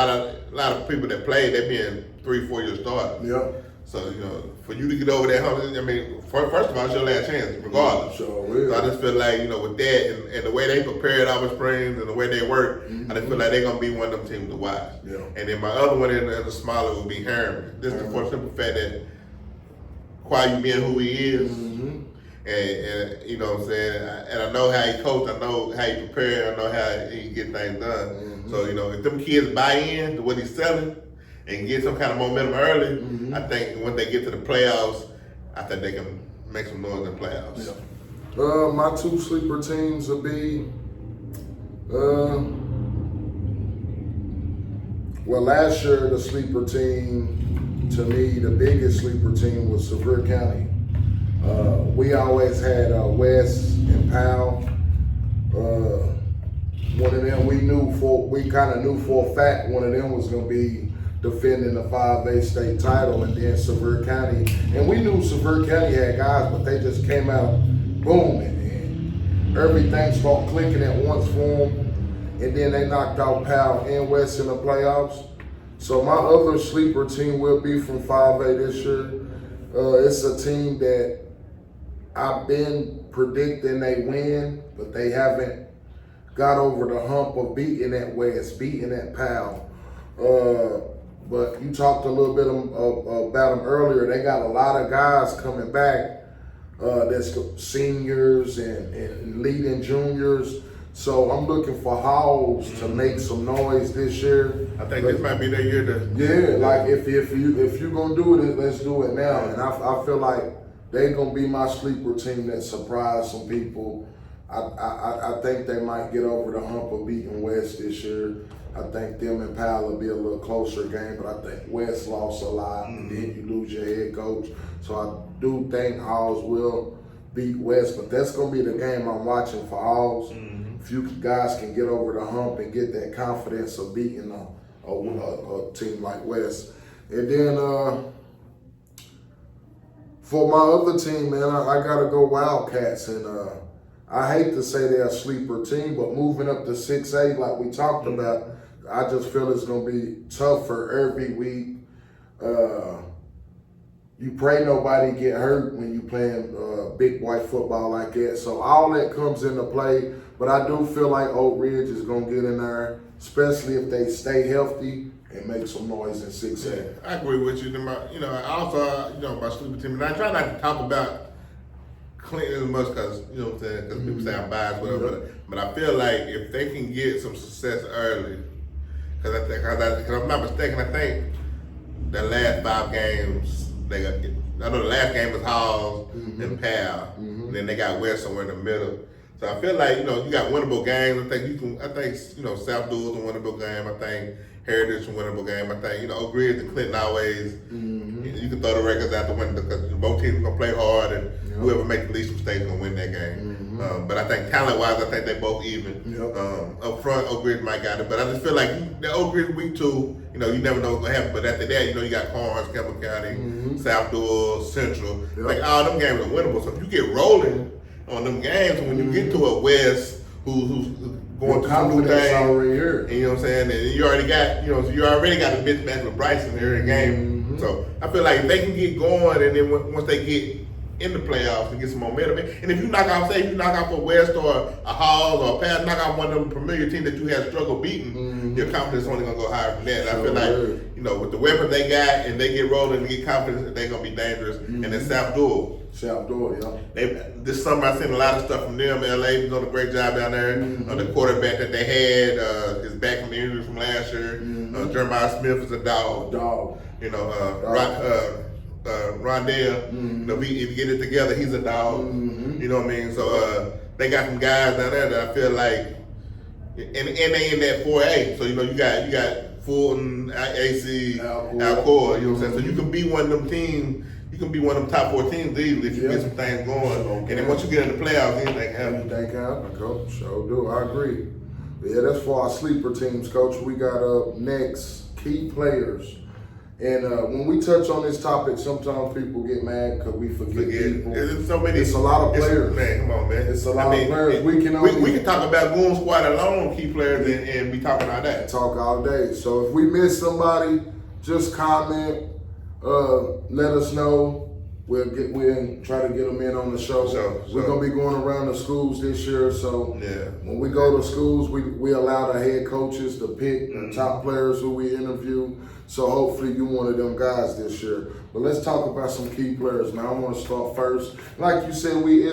lot of people that play. They being 3-4 year starters. Yeah. So, you know, for you to get over that hump, I mean, first of all, it's your last chance, regardless. Sure will. So I just feel like, you know, with that and the way they prepared Auburn Springs and the way they work, I just feel like they're going to be one of them teams to watch. Yeah. And then my other one in the smaller would be Harriman. Just for the simple fact that Quayu being who he is, and you know what I'm saying, and I know how he coached, I know how he prepared, I know how he get things done. So, you know, if them kids buy in to what he's selling, and get some kind of momentum early, I think when they get to the playoffs, I think they can make some noise in the playoffs. Yeah. My 2 sleeper teams will be, well, last year the sleeper team, to me, the biggest sleeper team was Sevier County. We always had Wes and Powell. One of them we kind of knew for a fact one of them was going to be defending the 5A state title, and then Sevier County. And we knew Sevier County had guys, but they just came out booming, and everything started clicking at once for them. And then they knocked out Powell and West in the playoffs. So my other sleeper team will be from 5A this year. It's a team that I've been predicting they win, but they haven't got over the hump of beating that West, beating that Pal. But you talked a little bit about them earlier. They got a lot of guys coming back that's seniors and leading juniors. So I'm looking for Hogs to make some noise this year. I think this might be their year to. Yeah, like if you're gonna do it, let's do it now. And I feel like they're gonna be my sleeper team that surprised some people. I think they might get over the hump of beating West this year. I think them and Powell will be a little closer game, but I think West lost a lot, and then you lose your head coach. So I do think Hogs will beat West, but that's gonna be the game I'm watching for Hogs. If you guys can get over the hump and get that confidence of beating a team like West. And then for my other team, man, I gotta go Wildcats. And I hate to say they're a sleeper team, but moving up to 6A like we talked about, I just feel it's gonna be tougher every week. You pray nobody get hurt when you playing big white football like that. So all that comes into play. But I do feel like Oak Ridge is gonna get in there, especially if they stay healthy and make some noise in 6A. Yeah, I agree with you. I also, my sleeper team, and I try not to talk about Clinton as much because, you know what I'm saying, because people say I'm biased, whatever. But I feel like if they can get some success early, because if I'm not mistaken, I think the last 5 games, I know the last game was Halls and Pal, and then they got West somewhere in the middle. So I feel like, you got winnable games. I think South Dual's a winnable game. I think Heritage is a winnable game. I think, Oak Ridge and Clinton always, you can throw the records out the window because both teams are going to play hard and whoever makes the least mistakes is going to win that game. But I think talent-wise, I think they're both even. Up front, Oak Ridge might got it. But I just feel like the Oak Ridge week 2, you never know what's going to happen. But after that, you got Cornhusk, Campbell County, South Dual, Central. Like all them games are winnable. So if you get rolling on them games, when you get to a West who's going to some new things, already here. and you know what I'm saying, and you already got, you already got a mismatch with Bryson every game. So I feel like if they can get going, and then once they get in the playoffs and get some momentum, and if you knock off, say, if you knock off a West or a Halls or a Pass, knock off one of them familiar teams that you had struggled beating, your confidence is only gonna go higher from that. And I feel like, with the weapons they got, and they get rolling and get confidence, that they're gonna be dangerous. And then South Dual. This summer I seen a lot of stuff from them. LA was doing a great job down there. The quarterback that they had is back from the injury from last year. Jeremiah Smith is a dog. Rondell, if you get it together, he's a dog. You know what I mean? So they got some guys down there that I feel like, and they in that 4A. So you got Fulton, AC, Alcoa. You know what I'm saying? So you can be one of them teams. You can be one of them top 4 teams easily if you get some things going. And then once you get in the playoffs, anything can happen. Anything can happen, Coach. Sure do. I agree. But yeah, that's for our sleeper teams, Coach. We got up next key players. And when we touch on this topic, sometimes people get mad because we forget people. It's a lot of players. Man, come on, man. It's a lot of players. We can talk about Goon Squad alone, key players, and we talking all that. Talk all day. So if we miss somebody, just comment. Let us know. We'll try to get them in on the show. We're gonna be going around the schools this year, so when we go to schools, we allow the head coaches to pick the top players who we interview. So hopefully you one of them guys this year. But let's talk about some key players. Now I want to start first. Like you said, we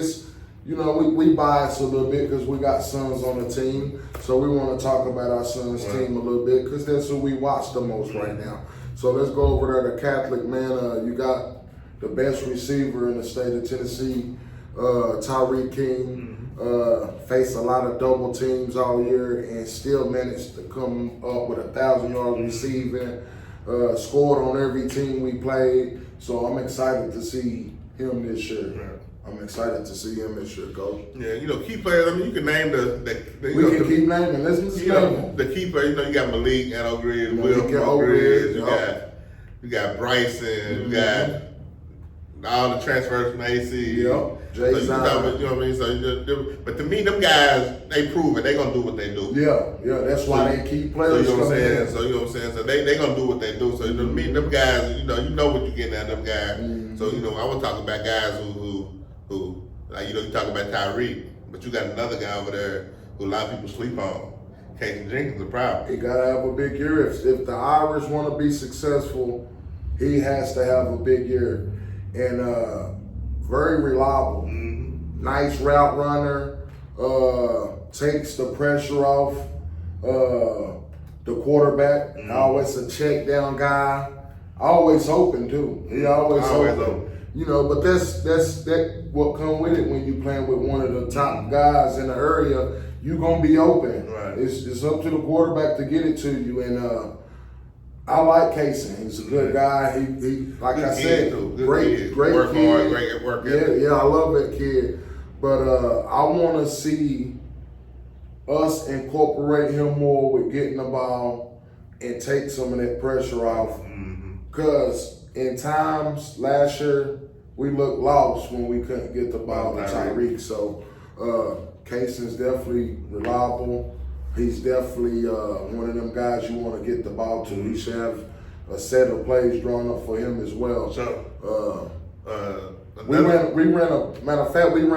bias a little bit because we got sons on the team, so we want to talk about our sons' team a little bit because that's who we watch the most right now. So let's go over there to Catholic, man. You got the best receiver in the state of Tennessee, Tyreek King, faced a lot of double teams all year and still managed to come up with 1,000 yards receiving, scored on every team we played. So I'm excited to see him this year. I'm excited to see him this year, Coach. Yeah, key players. I mean, you can name we can keep naming. Let's name them. The key players. You got Malik at Oak Ridge, Will from Oak Ridge. You got Bryson. You got all the transfers from AC. Jay Zion. You know what I mean? So, but to me, them guys, they prove it. They gonna do what they do. Yeah. That's why they keep players. So you know what I'm saying? So they gonna do what they do. So to me, them guys, you know what you're getting out of them guys. So I want to talk about guys who Like, you talk about Tyreek, but you got another guy over there who a lot of people sleep on. Casey Jenkins, a problem. He got to have a big year. If the Irish want to be successful, he has to have a big year. And very reliable. Mm-hmm. Nice route runner. Takes the pressure off the quarterback. Mm-hmm. Always a check down guy. Always open too. He always open. But that's what come with it when you playing with one of the top guys in the area. You gonna be open. Right. It's up to the quarterback to get it to you. And I like Casey. He's a good guy. He like good I kid, said, too. Good great kid. kid. Work hard, great at work ethic. Yeah, I love that kid. But I want to see us incorporate him more with getting the ball and take some of that pressure off. Because in times last year, we looked lost when we couldn't get the ball to Tyreek. So Casey's definitely reliable. He's definitely one of them guys you want to get the ball to. He should have a set of plays drawn up for him as well. So, we ran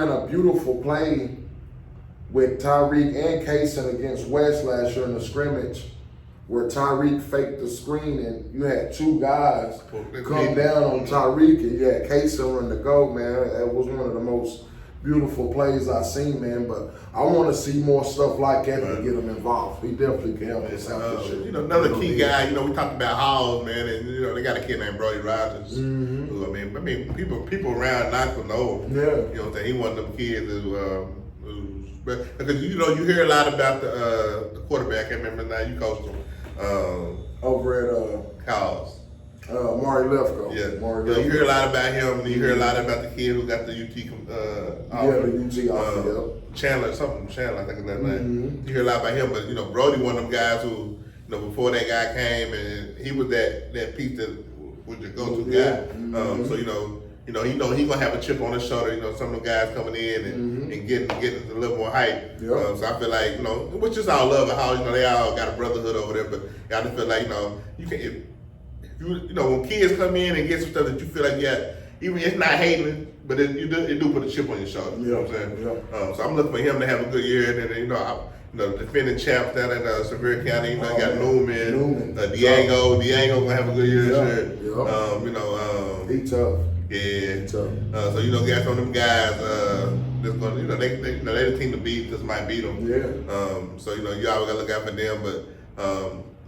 a beautiful play with Tyreek and Kaysen against West last year in the scrimmage, where Tyreek faked the screen and you had two guys come down on Tyreek and you had Kaysen run the go, man. That was one of the most beautiful plays I've seen, man. But I want to see more stuff like that to get him involved. He definitely can help us out this year. Another key guy, we talked about Halls, man, and they got a kid named Brody Rogers. Who, I mean, people around Knoxville know. Yeah. You know what I'm saying? He one of them kids because you hear a lot about the quarterback. I can't remember now. You coached him. Over at Cowles. Maury Lefko. Yeah. You hear a lot about him, and you hear a lot about the kid who got the UT offer. the UT offer. Chandler, I think is that name. You hear a lot about him, but Brody, one of them guys who, before that guy came, and he was that piece that was your go-to guy. So he gonna have a chip on his shoulder. Some of them guys coming in and getting a little more hype. So I feel like which is all love and how they all got a brotherhood over there. But I just feel like you can when kids come in and get some stuff that you feel like even it's not hating, but it do put a chip on your shoulder. You know what I'm saying? So I'm looking for him to have a good year, and then defending champs down in Sevier County. You got Newman, Diego gonna have a good year this year. He tough. Yeah. So got some of them guys that's gonna they the team to beat. This might beat them. Yeah. So you always gotta look out for them, but.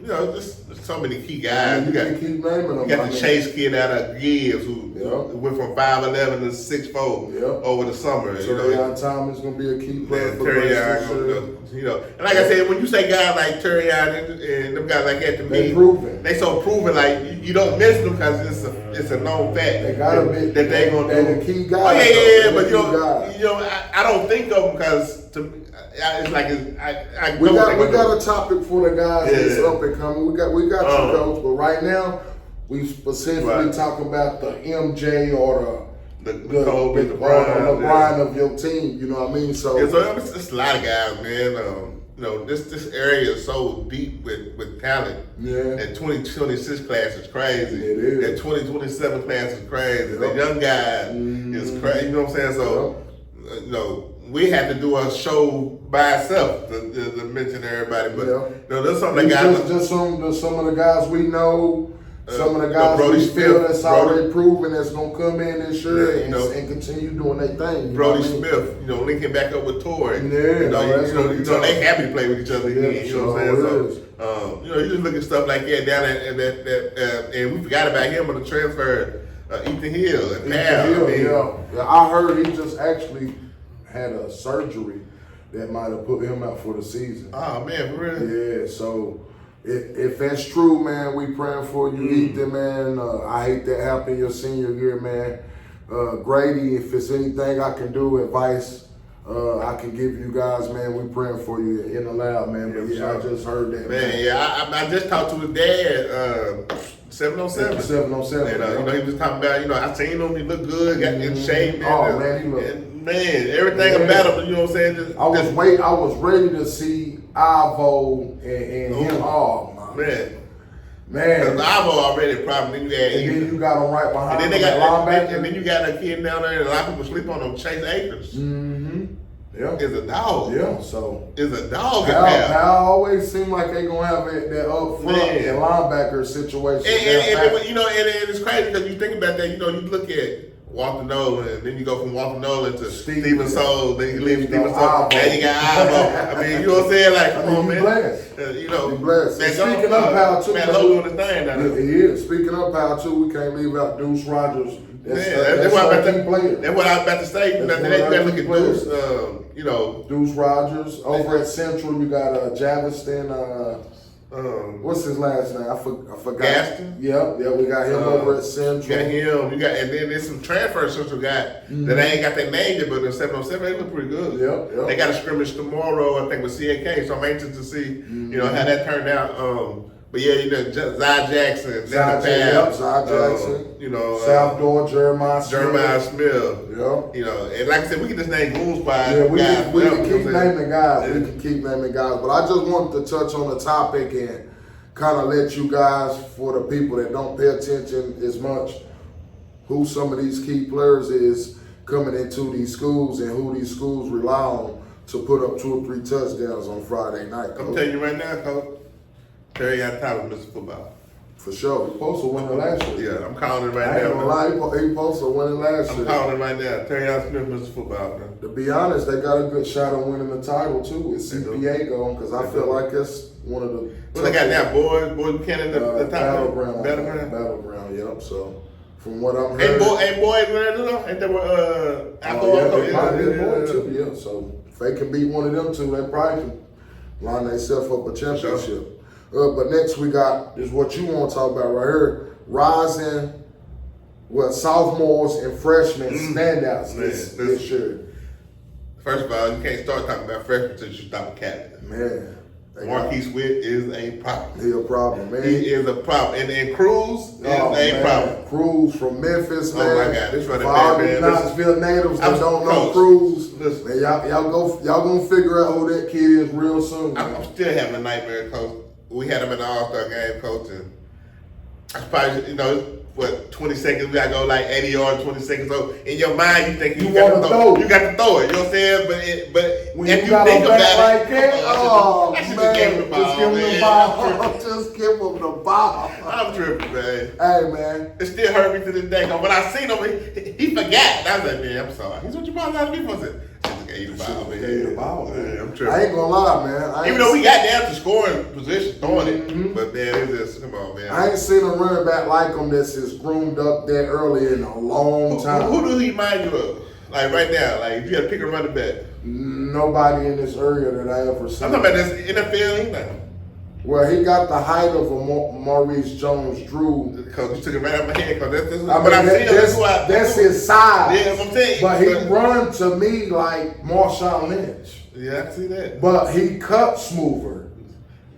Just so many key guys. You got keep naming them. You got the Chase kid out of Gibbs who went from 5'11" to 6'4" over the summer. Terrion Thomas gonna be a key player for the rest of the and like I said, when you say guys like Terrion and them guys like that, to me, they so proven. Like you don't miss them because it's a known fact. They gotta be that they gonna do. The key guys. But I don't think of them because to me, it's like we got a topic for the guys that's up and coming. We got you, coach. But right now, we specifically talking about the MJ or the Kobe, the LeBron of your team. You know what I mean? So it's a lot of guys, man. This area is so deep with talent. Yeah. That 2026 class is crazy. It is. That 2027 class is crazy. The young guys is crazy. You know what I'm saying? So, we had to do a show by itself to mention everybody. But there's some of the guys. Just some of the guys we know. Some of the guys we feel that's already proven that's gonna come in this year and continue doing their thing. Brody Smith, linking back up with Torrey. They happy to play with each other again. You know what I'm saying? So, you just look at stuff like that down at and we forgot about him on the transfer, Ethan Hill and Pal. I heard he just actually had a surgery that might have put him out for the season. Oh man, for real? Yeah, so if that's true, man, we praying for you, Ethan, man. I hate that happened your senior year, man. Grady, if it's anything I can do, advice I can give you guys, man. We praying for you in the lab, man. But I just heard that, man. I just talked to his dad. 707. 707. And, he was talking about, I seen him, he looked good, got in shape. Man, he looked. Man, everything about him, you know what I'm saying? I was ready to see Ivo and him. Oh, man. Man. Because Avo already a problem. Then you add And then you got him right behind and then they him, got linebacker. and then you got a kid down there, and a lot of people sleep on him, Chase Akers. Mm-hmm. Yeah. Is a dog. Yeah, so. Is a dog. Powell always seem like they gonna have that up front and linebacker situation. And you know, and it's crazy because you think about that. You know, you look at Walter Nolan, and then you go from Walter Nolan to Steven Soul, then you leave Steven Soul, and you got Ivo. I mean, you know what I'm saying? Like, come on, man. Blessed. You know, blessed. Man, Speaking of Powell too, man, Lowe doing his thing down there. He is. Speaking of Powell too, we can't leave out Deuce Rogers. That's what I was about to say. That's After that, you got to look at players. Deuce. You know, Deuce Rogers over at Central. You got Javiston. What's his last name? I forgot. Gaston? Yeah, we got him over at Central. You got him. And then there's some transfers Central got that I ain't got their name yet, but in 707 they look pretty good. Yep. They got a scrimmage tomorrow, I think, with CAK. So I'm anxious to see, you know, how that turned out. But yeah, you know, Zy Jackson, Zy Jackson. You know, South Door, Jeremiah Smith. Yep. You know, and like I said, we can just name Goon Squad. Yeah, we can keep naming naming guys. Yeah. We can keep naming guys. But I just wanted to touch on the topic and kind of let you guys, for the people that don't pay attention as much, who some of these key players is coming into these schools and who these schools rely on to put up 2 or 3 touchdowns on Friday night. I'm telling you right now, Coach, Terry out of time with Mr. Football. For sure. He supposed to win it last year. Yeah, I'm calling it right I ain't now. gonna lie, he supposed to win it last year. I'm calling it right now. Terry Smith, Mr. Football, man. To be honest, they got a good shot of winning the title too with CPA going, because I feel like it's one of the. Well, they got that boy Buchanan, the top Battleground, yep. So from what I'm hearing, ain't boys there too? Ain't there they might be a boy too, yeah. So if they can beat one of them two, they probably can line themselves up a championship. Sure. But next we got is what you want to talk about right here: rising, sophomores and freshmen standouts this year. First of all, you can't start talking about freshmen until you stop with captain. Man. Marquise Witt is a problem. He a problem, man. He is a problem. And Cruz is a problem. Cruz from Memphis, man. Oh my God, this running for all back, the man. Knoxville natives that don't know Coach, Cruz, listen. man, y'all gonna figure out who that kid is real soon. I'm still having a nightmare, Coach. We had him in the All-Star game, Coach, and I probably, you know, 20 seconds, we gotta go like 80 yards, 20 seconds. So in your mind, you think you got to throw it. You got to throw it. You know what I'm saying? But when if you got think a back about like that, I should just give him the ball. Just give him the ball. I'm tripping, man. Hey, man. It still hurt me to this day. Cause when I seen him, he forgot. I was like, man, I'm sorry. He's what you ball out of me for. I said, the ball, man. I'm tripping. I ain't gonna lie, man. Even though we got down to scoring position, throwing it, but man, it's just come on, man. I ain't seen a running back like him that's as groomed up that early in a long time. Who do he mind you of? Like right now, like if you had to pick a running back. Nobody in this area that I ever seen. I'm talking about this NFL. Like, well, he got the height of a Maurice Jones-Drew. Because you took it right out of my head. Because that's his size. Yeah, that's what I'm saying. But he run to me like Marshawn Lynch. Yeah, I see that. But he cut smoother.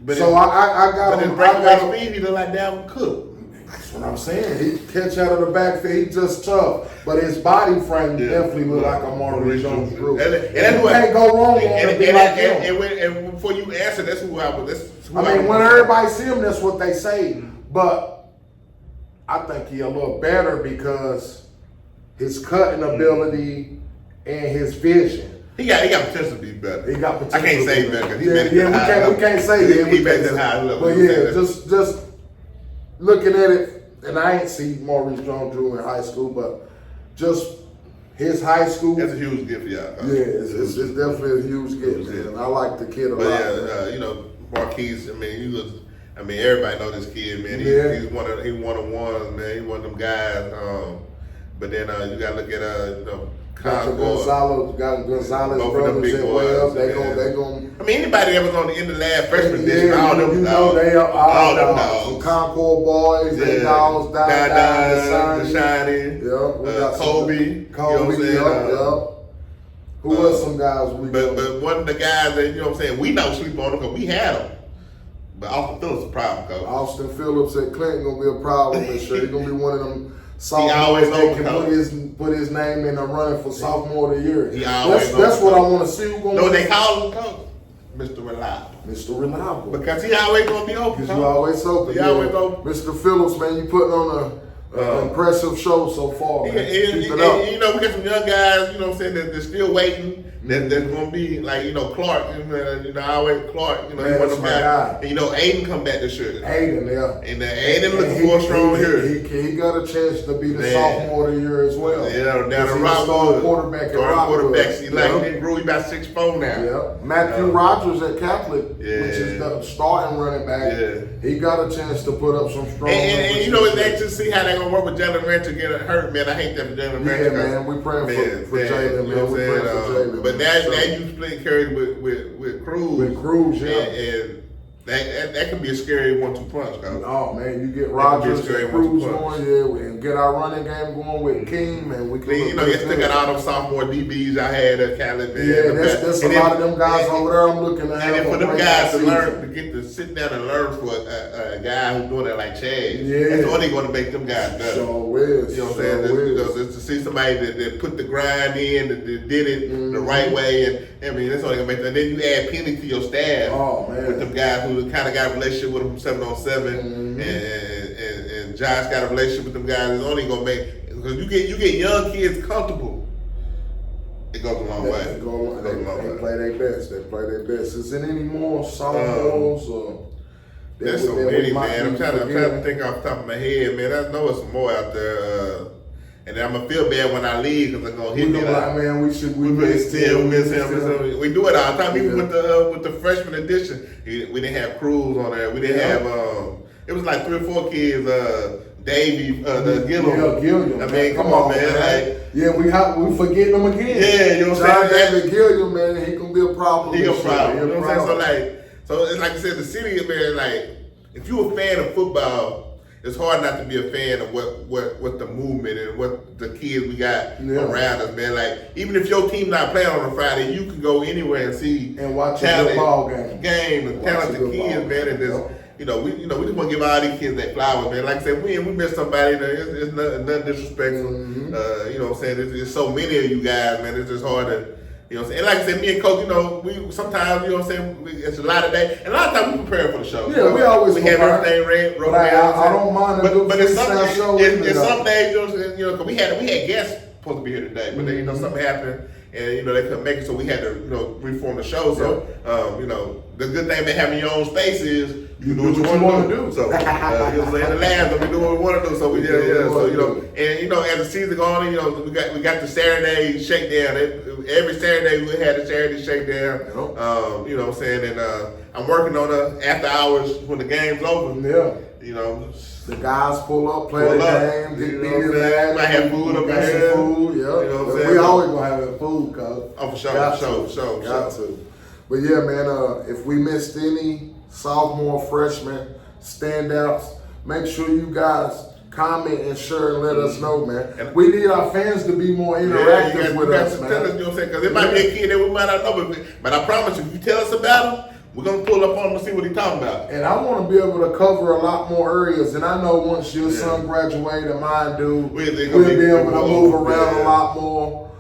But so I got him. But in breakaway speed, he look like Dalvin Cook. That's what I'm saying. He catch out of the backfield. He just tough, but his body frame definitely look like a Maurice Jones-Drew. And that's what can't go wrong. And before you answer, that's who I was. When everybody see him, that's what they say. But I think he a little better because his cutting ability and his vision. He got potential to be better. He got potential. I can't say better. We can't say that. He better than high level. But yeah, just looking at it, and I ain't seen Maurice Jones-Drew in high school, but just his high school. That's a huge gift for y'all. Yeah, it's definitely a huge gift, man. I like the kid a lot. But yeah, Marquise. Everybody know this kid, man. He's one of ones, man. He's one of them guys. But then you gotta look at Gonzalez brothers as well. They gon' anybody that was on the end of the last freshman edition, all them dogs. Some Concord boys, they dogs, the Shiny. Yeah, Kobe. Who was some guys But one of the guys that, you know what I'm saying, we don't sleep on them because we had them. But Austin Phillips is a problem, Coach. Austin Phillips at Clinton gonna be a problem this year. He's gonna be one of them sophomores that can put his name in the running for sophomore of the year. That's what I want to see. Know what they call him, Coach? Mr. Reliable. Mr. Reliable. Because he always gonna be open. Because you always open. He always open. Mr. Phillips, man, you putting on an impressive show so far, man. Keep it up. You know, we got some young guys, you know what I'm saying, that they're still waiting. That's gonna be like, you know, Clark, you know, I always Clark, you know, Man, he one that's of my them guys. guy. And you know, Aiden come back this year. Aiden, yeah. And Aiden looking for a strong here. He got a chance to be the Man. sophomore of the year as well. Yeah, down He's in a Rockwood. starting quarterback at Rockwood. He didn't grow, he about 6'4" now. Yeah. Matthew Rogers at Catholic, which is Yeah. the starting running back. Yeah. He got a chance to put up some strong And you know, it's anxious to see how they're gonna work with Jalen Rancher getting hurt, man. I hate that for Jalen Rancher. Yeah, man, we praying for Jalen, you know man. what We I'm praying saying? for Jalen. But man. that you split carries with Cruz. With Cruz, yeah. And that can be a scary 1-2 punch, guys. Oh man, you get That Rogers could be a and scary Cruz 1-2 going, yeah, and get our running game going with King, man. We can Then, you know, you still got all them sophomore DBs I had at Cali, man. Yeah, that's a lot of them guys over there. I'm looking at. And then for them guys to learn, to get to sit down and learn for a guy who's doing it like Chad, Yeah. that's only going to make them guys better. So is. You know what I'm saying? Just to see somebody that put the grind in, that did it the right way, and I mean, that's only gonna make. And then you add Penny to your staff. Oh, man. With them guys who kind of got a relationship with them 7-on-7, and Josh got a relationship with them guys. It's only gonna make, because you get young kids comfortable. It goes a long way. They play their best. They play their best. Is there any more sophomores or? There's so many, man. I'm trying to think off the top of my head, man. I know there's some more out there. And then I'm gonna feel bad when I leave because I'm gonna hit me like, man, we miss him. We do it all the time. Even with the freshman edition, we didn't have Cruz on there. We didn't have. It was like 3 or 4 kids. Davey, the Gilliam. Yeah, Gilliam. I mean, come on, man. Like, yeah, we forgetting him again. Yeah, you know what I'm saying. David Gilliam, man, he gonna be a problem. He a problem. You know what I'm saying. So it's like I said, the city, man. Like, if you're a fan of football, it's hard not to be a fan of what the movement and what the kids we got around us, man. Like, even if your team not playing on a Friday, you can go anywhere and see and watch a good ball game and talented kids, man. And just we just want to give all these kids that flowers, man. Like I said, we miss somebody. It's nothing disrespectful. You know what I'm saying? There's so many of you guys, man. It's just hard to. You know what I'm saying? And like I said, me and Coach, you know, we sometimes, you know what I'm saying, it's a lot of days. And a lot of times we prepare for the show. Yeah, we always have everything ready. But I don't mind but it's some days, show. Some days, you know, cause we had guests supposed to be here today, but then, you know, something happened and, you know, they couldn't make it, so we had to, you know, reform the show. So, you know, the good thing about having your own space is you do what you want to do. So, you know what I'm saying? The last, we do what we want to do. So, so, you know, and, you know, as the season goes on, you know, we got the Saturday shakedown. Every Saturday we had a Saturday shakedown. You know what I'm saying? And I'm working on after hours when the game's over. Yeah. You know, the guys pull up, play the game, get beer. Might have food up there. Food, yeah. You know what I'm saying? We always gonna have food, cause for sure, got to. But yeah, man, if we missed any sophomore, freshman standouts, make sure you guys comment and share and let us know, man. And we need our fans to be more interactive with us, man. Tell us, you know what I'm saying? Because it might be a kid that we might not know, but I promise you, if you tell us about him, we're going to pull up on him and see what he's talking about. And I want to be able to cover a lot more areas. And I know once your son graduates and mine do, we'll be able to move around a lot more.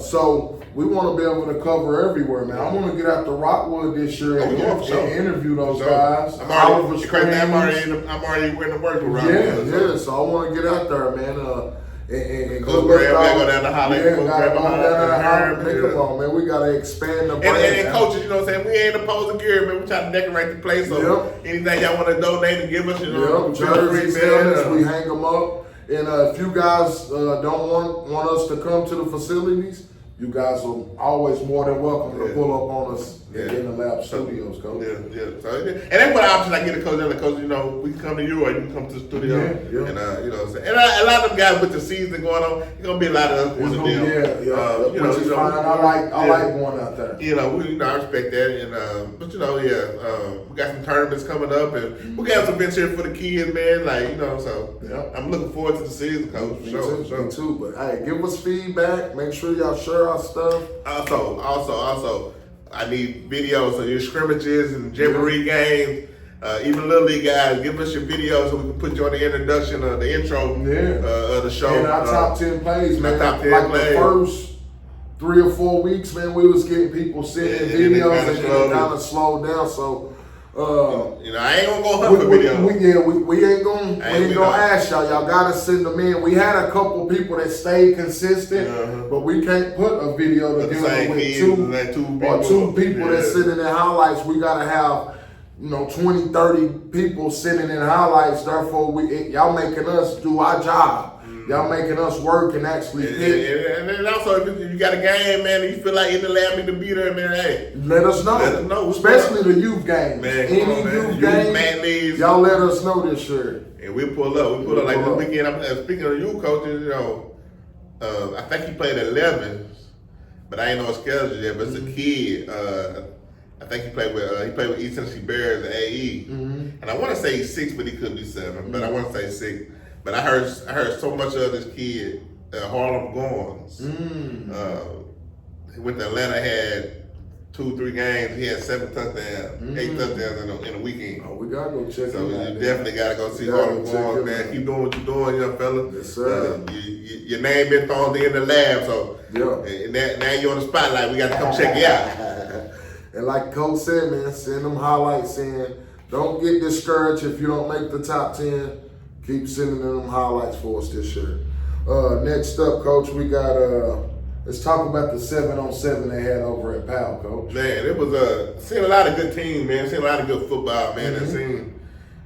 So we want to be able to cover everywhere, man. I want to get out to Rockwood this year and interview those guys. I'm already in the work with Rockwood. Yeah. So I want to get out there, man. And go down to Holly. Come on, man. We gotta expand the brand. And coaches, you know what I'm saying? We ain't opposed to gear, man. We try to decorate the place. So anything y'all want to donate and give us, you know, jerseys, we hang them up. And if you guys don't want us to come to the facilities, you guys are always more than welcome to pull up on us in the lab studios, Coach. So, and that's what option I get a coach. You know, we can come to you or you can come to the studio. And you know, and a lot of them guys with the season going on, it's gonna be a lot of us on the deal. Which is fine. I like going out there. You know, I respect that. And but you know, we got some tournaments coming up, and we got some events here for the kids, man. Like, you know, so I'm looking forward to the season, Coach. Me too. But hey, give us feedback. Make sure y'all share our stuff. Also, I need videos of your scrimmages and Jamboree games. Even Little League guys, give us your videos so we can put you on the introduction of the intro of the show. And our top 10 plays, man. Top 10 like plays. The 3 or 4 weeks, man, we was getting people sending videos and it kind of slowed down. So, I ain't gonna go hunt for videos. We ain't gonna ask y'all. Y'all gotta send them in. We had a couple people that stayed consistent, but we can't put a video together with two people that's sitting in highlights. We gotta have 20, 30 people sitting in highlights. Therefore, y'all making us do our job. Y'all making us work and actually pick. And then also, if you got a game, man, and you feel like in the lab need to be there, man, hey. Let us know. Especially the youth games. Man, any youth game, y'all let us know this year. And we pull up. Like this weekend, speaking of youth coaches, I think he played 11s, but I ain't know his schedule yet, but it's a kid. I think he played with East Tennessee Bears at AE. And I want to say he's 6, but he could be 7, but I want to say 6. But I heard so much of this kid, Harlem Goins. He went to Atlanta, had 2-3 games. He had 7 touchdowns, 8 touchdowns in a weekend. Oh, we gotta go check him out. So you definitely gotta go see Harlem Goins, man. Keep doing what you're doing, young fella. Yes, sir. Your name been thrown in the lab, so and now you're on the spotlight. We got to come check you out. And like Coach said, man, send them highlights in. Don't get discouraged if you don't make the top 10. Keep sending them highlights for us this year. Next up, Coach, we got, let's talk about the 7-on-7 they had over at Powell, Coach. Man, it was seen a lot of good teams, man. Seen a lot of good football, man. And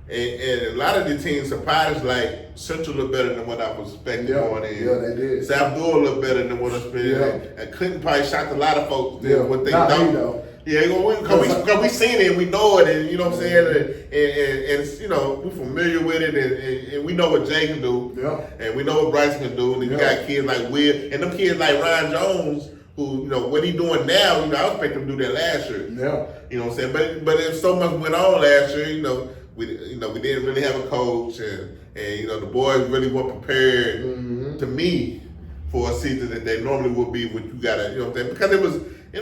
a lot of the teams surprised, like Central looked better than what I was expecting going in. Yeah, they did. South Door looked better than what I was expecting. And Clinton probably shocked a lot of folks what they don't. Yeah, because we seen it, we know it, and you know what I'm saying, and we're familiar with it, and we know what Jay can do, and we know what Bryson can do, and you got kids like Will, and them kids like Ryan Jones, who, what he doing now, I was expecting him to do that last year. Yeah. You know what I'm saying? But if so much went on last year, we didn't really have a coach, and the boys really weren't prepared to me for a season that they normally would be when you gotta, you know what I'm saying? Because it was. I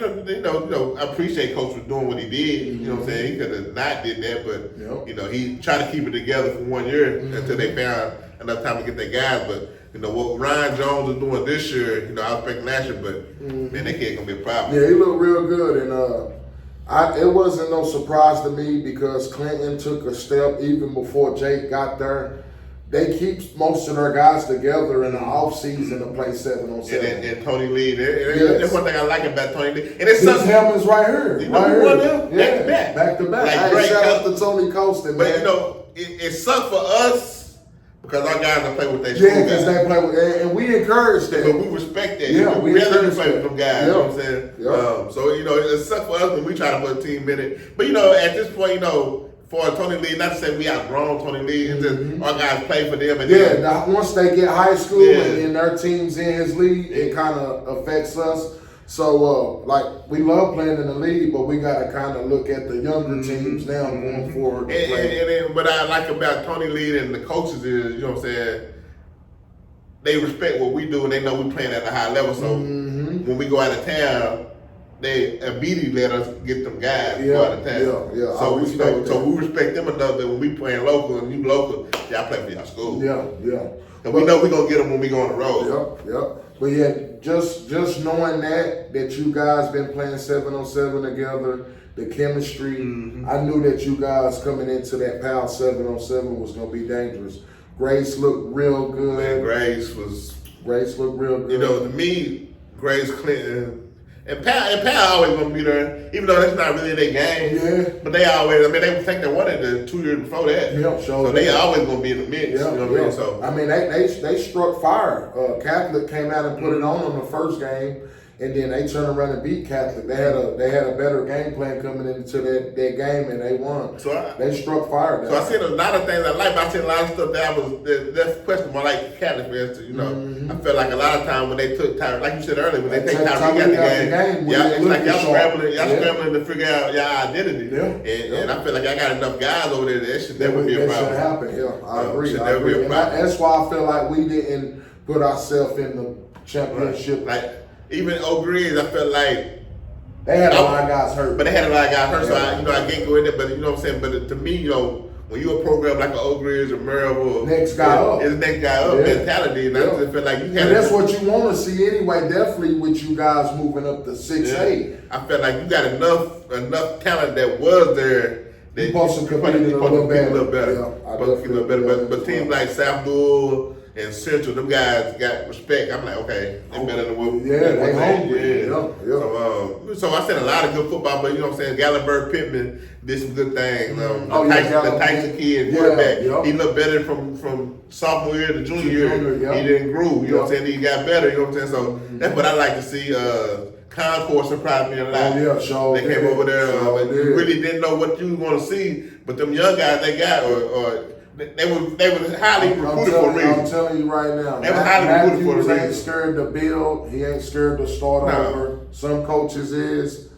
appreciate Coach was doing what he did. You know what I'm saying? He could have not did that, but he tried to keep it together for 1 year until they found enough time to get their guys. But what Ryan Jones is doing this year, I was expecting last year, but man, that kid gonna be a problem. Yeah, he looked real good, and it wasn't no surprise to me because Clinton took a step even before Jake got there. They keep most of their guys together in the offseason to play 7-on-7. And Tony Lee, that's one thing I like about Tony Lee. And it's his helmet's right here. Back to back. Like, hey, shout out to Tony Colston, man. But it sucked for us because our guys don't play with their school guys. because they play with, and we encourage that. But we respect that. Yeah, we really play with them guys. Yeah. You know what I'm saying? Yeah. So it sucked for us when we try to put a team in it. But at this point, for Tony Lee, not to say we outgrown Tony Lee, it's just our guys play for them. And now once they get high school and their team's in his league, it kind of affects us. So, we love playing in the league, but we got to kind of look at the younger teams now going forward. And what I like about Tony Lee and the coaches is, what I'm saying, they respect what we do and they know we playing at a high level. So when we go out of town, they immediately let us get them guys out of town. So we respect them enough that when we playing local and you local, y'all play for y'all school. And we know we're going to get them when we go on the road. But just knowing that you guys been playing 7-on-7 together, the chemistry, I knew that you guys coming into that Powell 7-on-7 was going to be dangerous. Grace looked real good. Man, Grace looked real good. To me, Grace, Clinton, and Powell always gonna be there, even though that's not really their game. Yeah. But they always, they think they won it the 2 years before that. So they always gonna be in the mix. You know what I mean? So they struck fire. Catholic came out and put it on them the first game, and then they turned around and beat Catholic. They had a better game plan coming into that game, and they won. They struck fire. So I seen a lot of things I like, but I seen a lot of stuff that's questionable. Like Catholic, for instance, I felt like a lot of times when they took Tyreek, like you said earlier, when they take Tyreek out the game, it's like y'all scrambling to figure out your identity. And I feel like I got enough guys over there that should never be a problem. That should happen. I agree. And that's why I feel like we didn't put ourselves in the championship. Like even Oak Ridge, I felt like they had a lot of guys hurt. But they had a lot of guys hurt, so I can't go in there. But you know what I'm saying. But to me, when when you a program like an Oak Ridge or Maryville, Next guy up. It's next guy up Yeah. mentality, and I just feel like you had. And that's what you want to see anyway. Definitely with you guys moving up to 6A. I felt like you got enough talent that was there. That You supposed to compete a little better. Yeah, I Supposed to compete a little better. definitely But teams like South Louisville and Central, them guys got respect. I'm like, okay, they better than what. Yeah, they hungry. Yeah. So I said a lot of good football, but you know what I'm saying. Gallenberg Pittman did some good things. The Tyson kid quarterback, he looked better from sophomore year to junior year. Yeah. He didn't grow. You know what I'm saying. He got better. You know what I'm saying. So that's what I like to see. Concourse surprised me a lot. They came over there. You really didn't know what you were going to see, but them young guys they got, or they were highly recruited for a reason. I'm telling you right now, They were highly recruited for a Matthews reason. ain't scared to build. He ain't scared to start over. Some coaches is,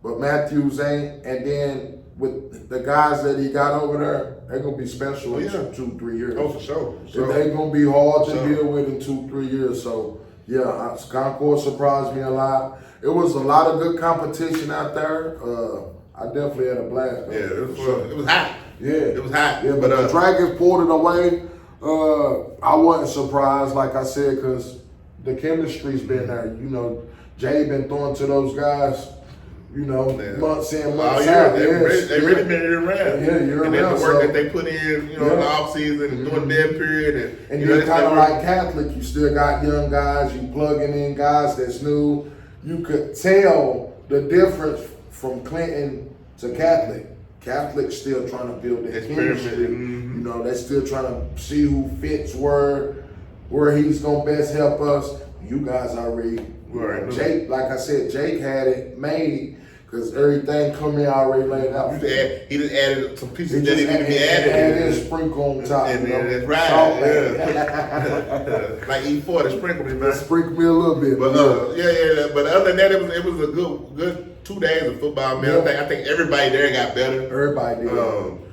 but Matthews ain't. And then with the guys that he got over there, they're gonna be special in 2-3 years. Oh, for sure. They're gonna be hard to deal with in 2-3 years. So yeah, Concourse surprised me a lot. It was a lot of good competition out there. I definitely had a blast. Yeah, it was hot. Yeah, it was hot. Yeah, but the Dragons pulled it away. I wasn't surprised, like I said, because the chemistry's been there. You know, Jay been throwing to those guys. You know, months in, months out. They really been year round. Yeah, year and round. And the work that they put in, you know, in the off season and during that period, and you're kind of like Catholic. You still got young guys. You plugging in guys that's new. You could tell the difference from Clinton to Catholic. Catholic's still trying to build their chemistry. You know, they're still trying to see who fits where he's gonna best help us. You guys already, Jake, like I said, Jake had it made because everything coming already laid out. He just added some pieces that didn't need to be added. Added sprinkle on top. And that's right. Like E4 to sprinkle me, man. Sprinkle me a little bit. But But other than that, it was a good 2 days of football, man. I think everybody there got better. Everybody did.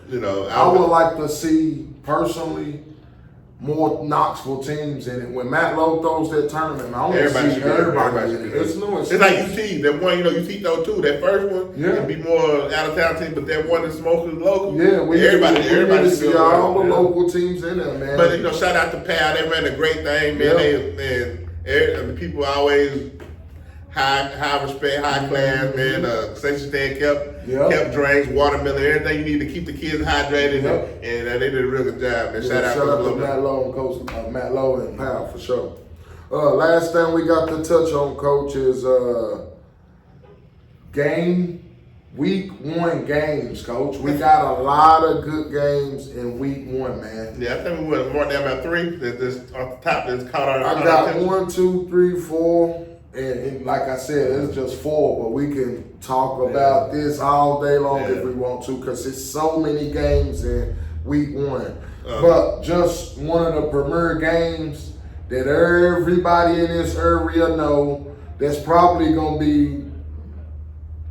You know, I would like to see personally more Knoxville teams in it. When Matt Lowe throws that tournament, I want to see everybody in it. It's new. It's like UT. That one, you know, UT though too. That first one, it'd be more out of town team, but that one is mostly local. Yeah, everybody need to see all the local teams in there, man. But you know, shout out to Pal. They ran a great thing, man. The people always high respect, high class, man. Section stand kept drinks, watermelon, everything you need to keep the kids hydrated, and they did a real good job. Man. Shout out to Matt Lowe and Coach Matt Lowe and Powell for sure. Last thing we got to touch on, Coach, is week 1 games, Coach. We got a lot of good games in week 1, man. Yeah, I think we went more down about 3. That's off the top. That's caught our. I got 1, 2, 3, 4. And like I said, it's just 4, but we can talk about this all day long if we want to, because it's so many games in week 1. But just one of the premier games that everybody in this area know that's probably going to be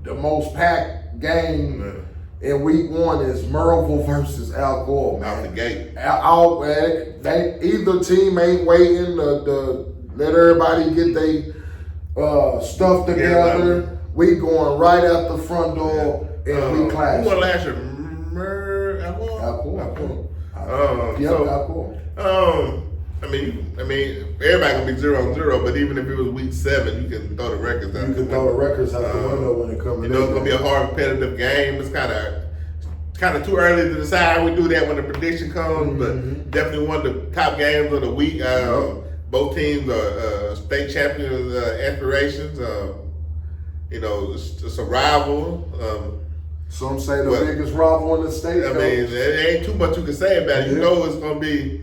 the most packed game in week 1 is Maryville versus Alcoa, man. Out the gate. Either team ain't waiting to let everybody get their stuff together. We going right out the front door and we clash. Who won last year? Alcoa. I mean, everybody gonna be 0-0, but even if it was week 7, you can throw the records out. You can throw the records out the window when it comes. You know, it's gonna be a hard competitive game. It's kind of too early to decide. We do that when the prediction comes, but definitely one of the top games of the week. Both teams are state champions aspirations. You know, it's a rival. Some say the biggest rival in the state. I mean, there ain't too much you can say about it. You know it's going to be,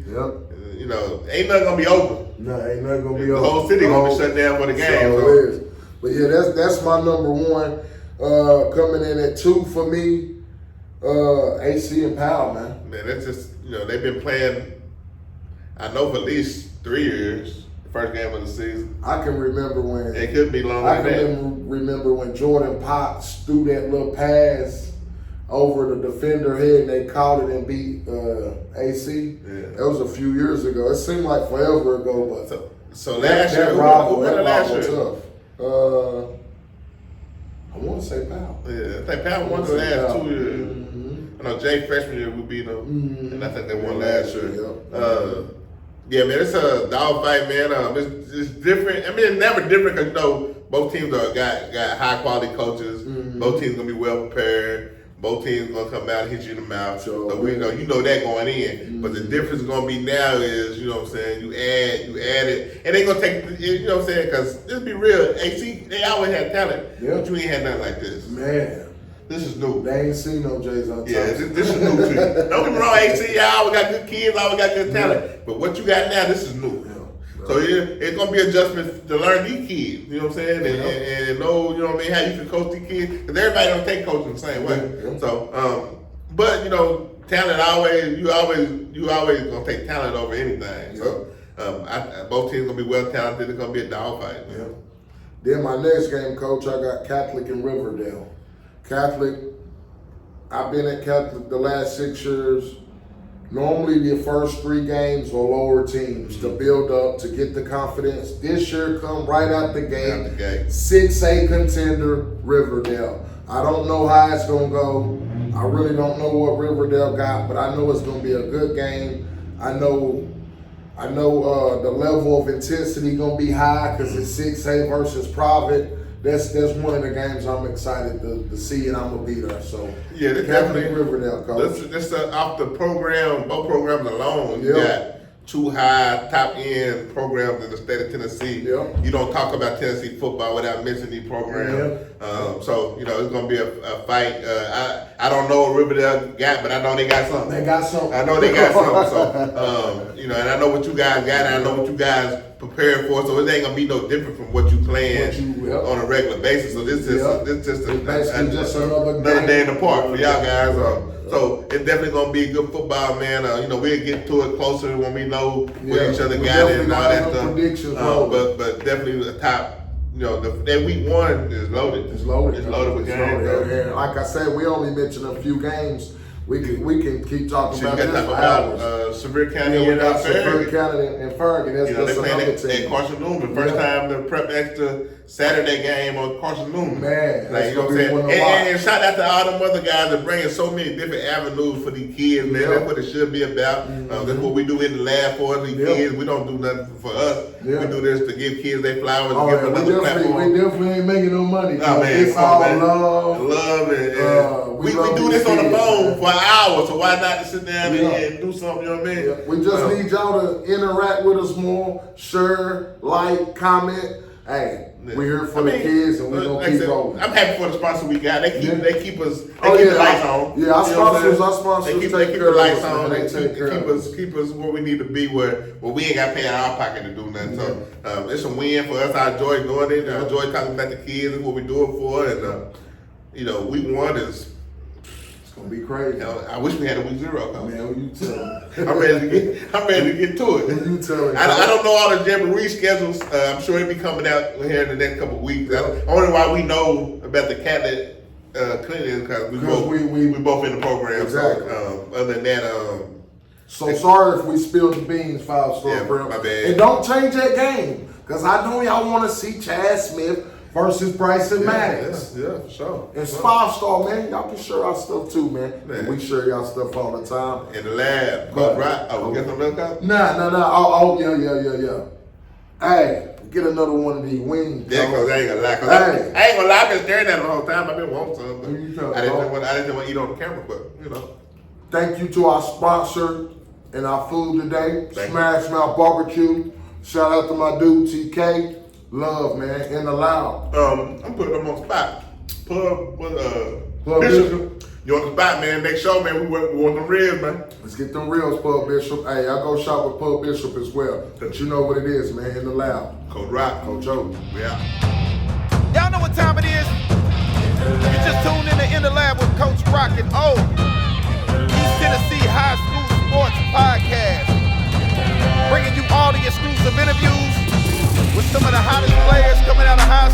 you know, ain't nothing going to be open. No, ain't nothing going to be open. The whole city going to be shut down for the game. So it is. But yeah, that's my number 1. Coming in at 2 for me, AC and Powell, man. Man, that's just, you know, they've been playing, I know, for at least 3 years, the first game of the season. I can remember when it could be longer than that. I can remember when Jordan Potts threw that little pass over the defender head and they caught it and beat AC. That was a few years ago. It seemed like forever ago, but so last year, who won last year? Tough. I want to say Powell. Yeah, I think Powell won the last 2 years. I know Jay freshman year we beat them, and I think they won last year. Yep. Yeah, man, it's a dog fight, man. It's different. I mean, it's never different because, you know, both teams got high quality coaches. Both teams gonna be well prepared. Both teams gonna come out and hit you in the mouth. Sure. So we know that going in. But the difference gonna be now is, you know what I'm saying, you add it, and they gonna take, you know what I'm saying, because let's be real, AC they always had talent, but you ain't had nothing like this. Man. This is new. They ain't seen no Jays on top. Yeah, this is new to you. Don't get me wrong, AC, I always got good kids, I always got good talent. But what you got now, this is new. So it's gonna be adjustments to learn these kids, you know what I'm saying, and know, you know what I mean, how you can coach these kids, because everybody don't take coaching the same way. So, but you know, talent you always gonna take talent over anything. So, both teams gonna be well talented. It's gonna be a dogfight. Yeah. Then my next game, coach, I got Catholic in Riverdale. Catholic, I've been at Catholic the last 6 years. Normally the first 3 games are lower teams to build up, to get the confidence. This year come right out the gate. 6A contender, Riverdale. I don't know how it's gonna go. I really don't know what Riverdale got, but I know it's gonna be a good game. I know the level of intensity gonna be high because it's 6A versus private. That's one of the games I'm excited to see, and I'm gonna be there. So yeah, definitely Riverdale, coach. That's off the program, both programs alone. You got 2 high top end programs in the state of Tennessee. Yep. You don't talk about Tennessee football without mentioning these programs. So you know it's gonna be a fight. I don't know what Riverdale got, but I know they got something. They got something. I know they got something. So you know, and I know what you guys got, and I know what you guys prepared for. So it ain't gonna be no different from what you plan on a regular basis. So this is just another day in the park for y'all guys. So it's definitely gonna be good football, man. You know, we'll get to it closer when we know what each other got and all that stuff. But definitely the top. You know, that week 1 is loaded. It's loaded. It's loaded with games. And like I said, we only mentioned a few games. We can keep talking about this for hours. Sevier County and Sevier County and Ferguson. That's they just playing another team. at Carson Newman. First time the prep extra Saturday game on Carson Newman. Man, like, you know what I'm saying? And shout out to all them other guys that bringing so many different avenues for these kids, man. That's what it should be about. That's what we do in the lab for these kids. We don't do nothing for us. We do this to give kids their flowers, give them another platform. We definitely ain't making no money. Oh, man, it's all love. Love and we do this on the phone for an hour, so why not sit down and do something, you know what I mean? We just need y'all to interact with us more, share, like, comment. Hey, we're here for the kids, and we're gonna keep going. I'm happy for the sponsors we got. They keep the lights on. Yeah, our sponsors they keep the lights on. They keep us where we need to be, where we ain't got to pay out of our pocket to do nothing. So it's a win for us. I enjoy doing it. I enjoy talking about the kids and what we do it for. And you know, week 1 is. Gonna be crazy. You know, I wish we had a week 0. Man, who you telling? I'm ready to get to it. Who you telling? I don't know all the Jamboree schedules. I'm sure it'll be coming out here in the next couple of weeks. Only why we know about the Catholic clinic is because we both in the program. Exactly. So, other than that, so sorry if we spilled the beans, 5-star prep. My bad. And don't change that game, because I know y'all want to see Chad Smith versus Bryson Maddox. Yeah, for sure. And 5-star, man, y'all can share our stuff too, man. And we share y'all stuff all the time. In the lab. Coach Rock. Oh, get some milk out? Nah. Oh, yeah. Hey, get another one of these wings. Yeah, because I ain't gonna lie. I ain't gonna lie, I've been staring at it the whole time. I've been wanting some. I didn't want to eat on the camera, but, you know. Thank you to our sponsor and our food today, Smash Mouth Barbecue. Shout out to my dude, TK. Love, man, in the loud. I'm putting them on the spot. Bishop. You on the spot, man. Next show, man, we want them ribs, man. Let's get them reels, Pub Bishop. Hey, I go shop with Pub Bishop as well. But you know what it is, man, in the loud. Coach Rock. Coach O. Yeah. Y'all know what time it is. You just tuned in the lab with Coach Rock and O. East Tennessee High School Sports Podcast. Bringing you all the exclusive interviews with some of the hottest players coming out of high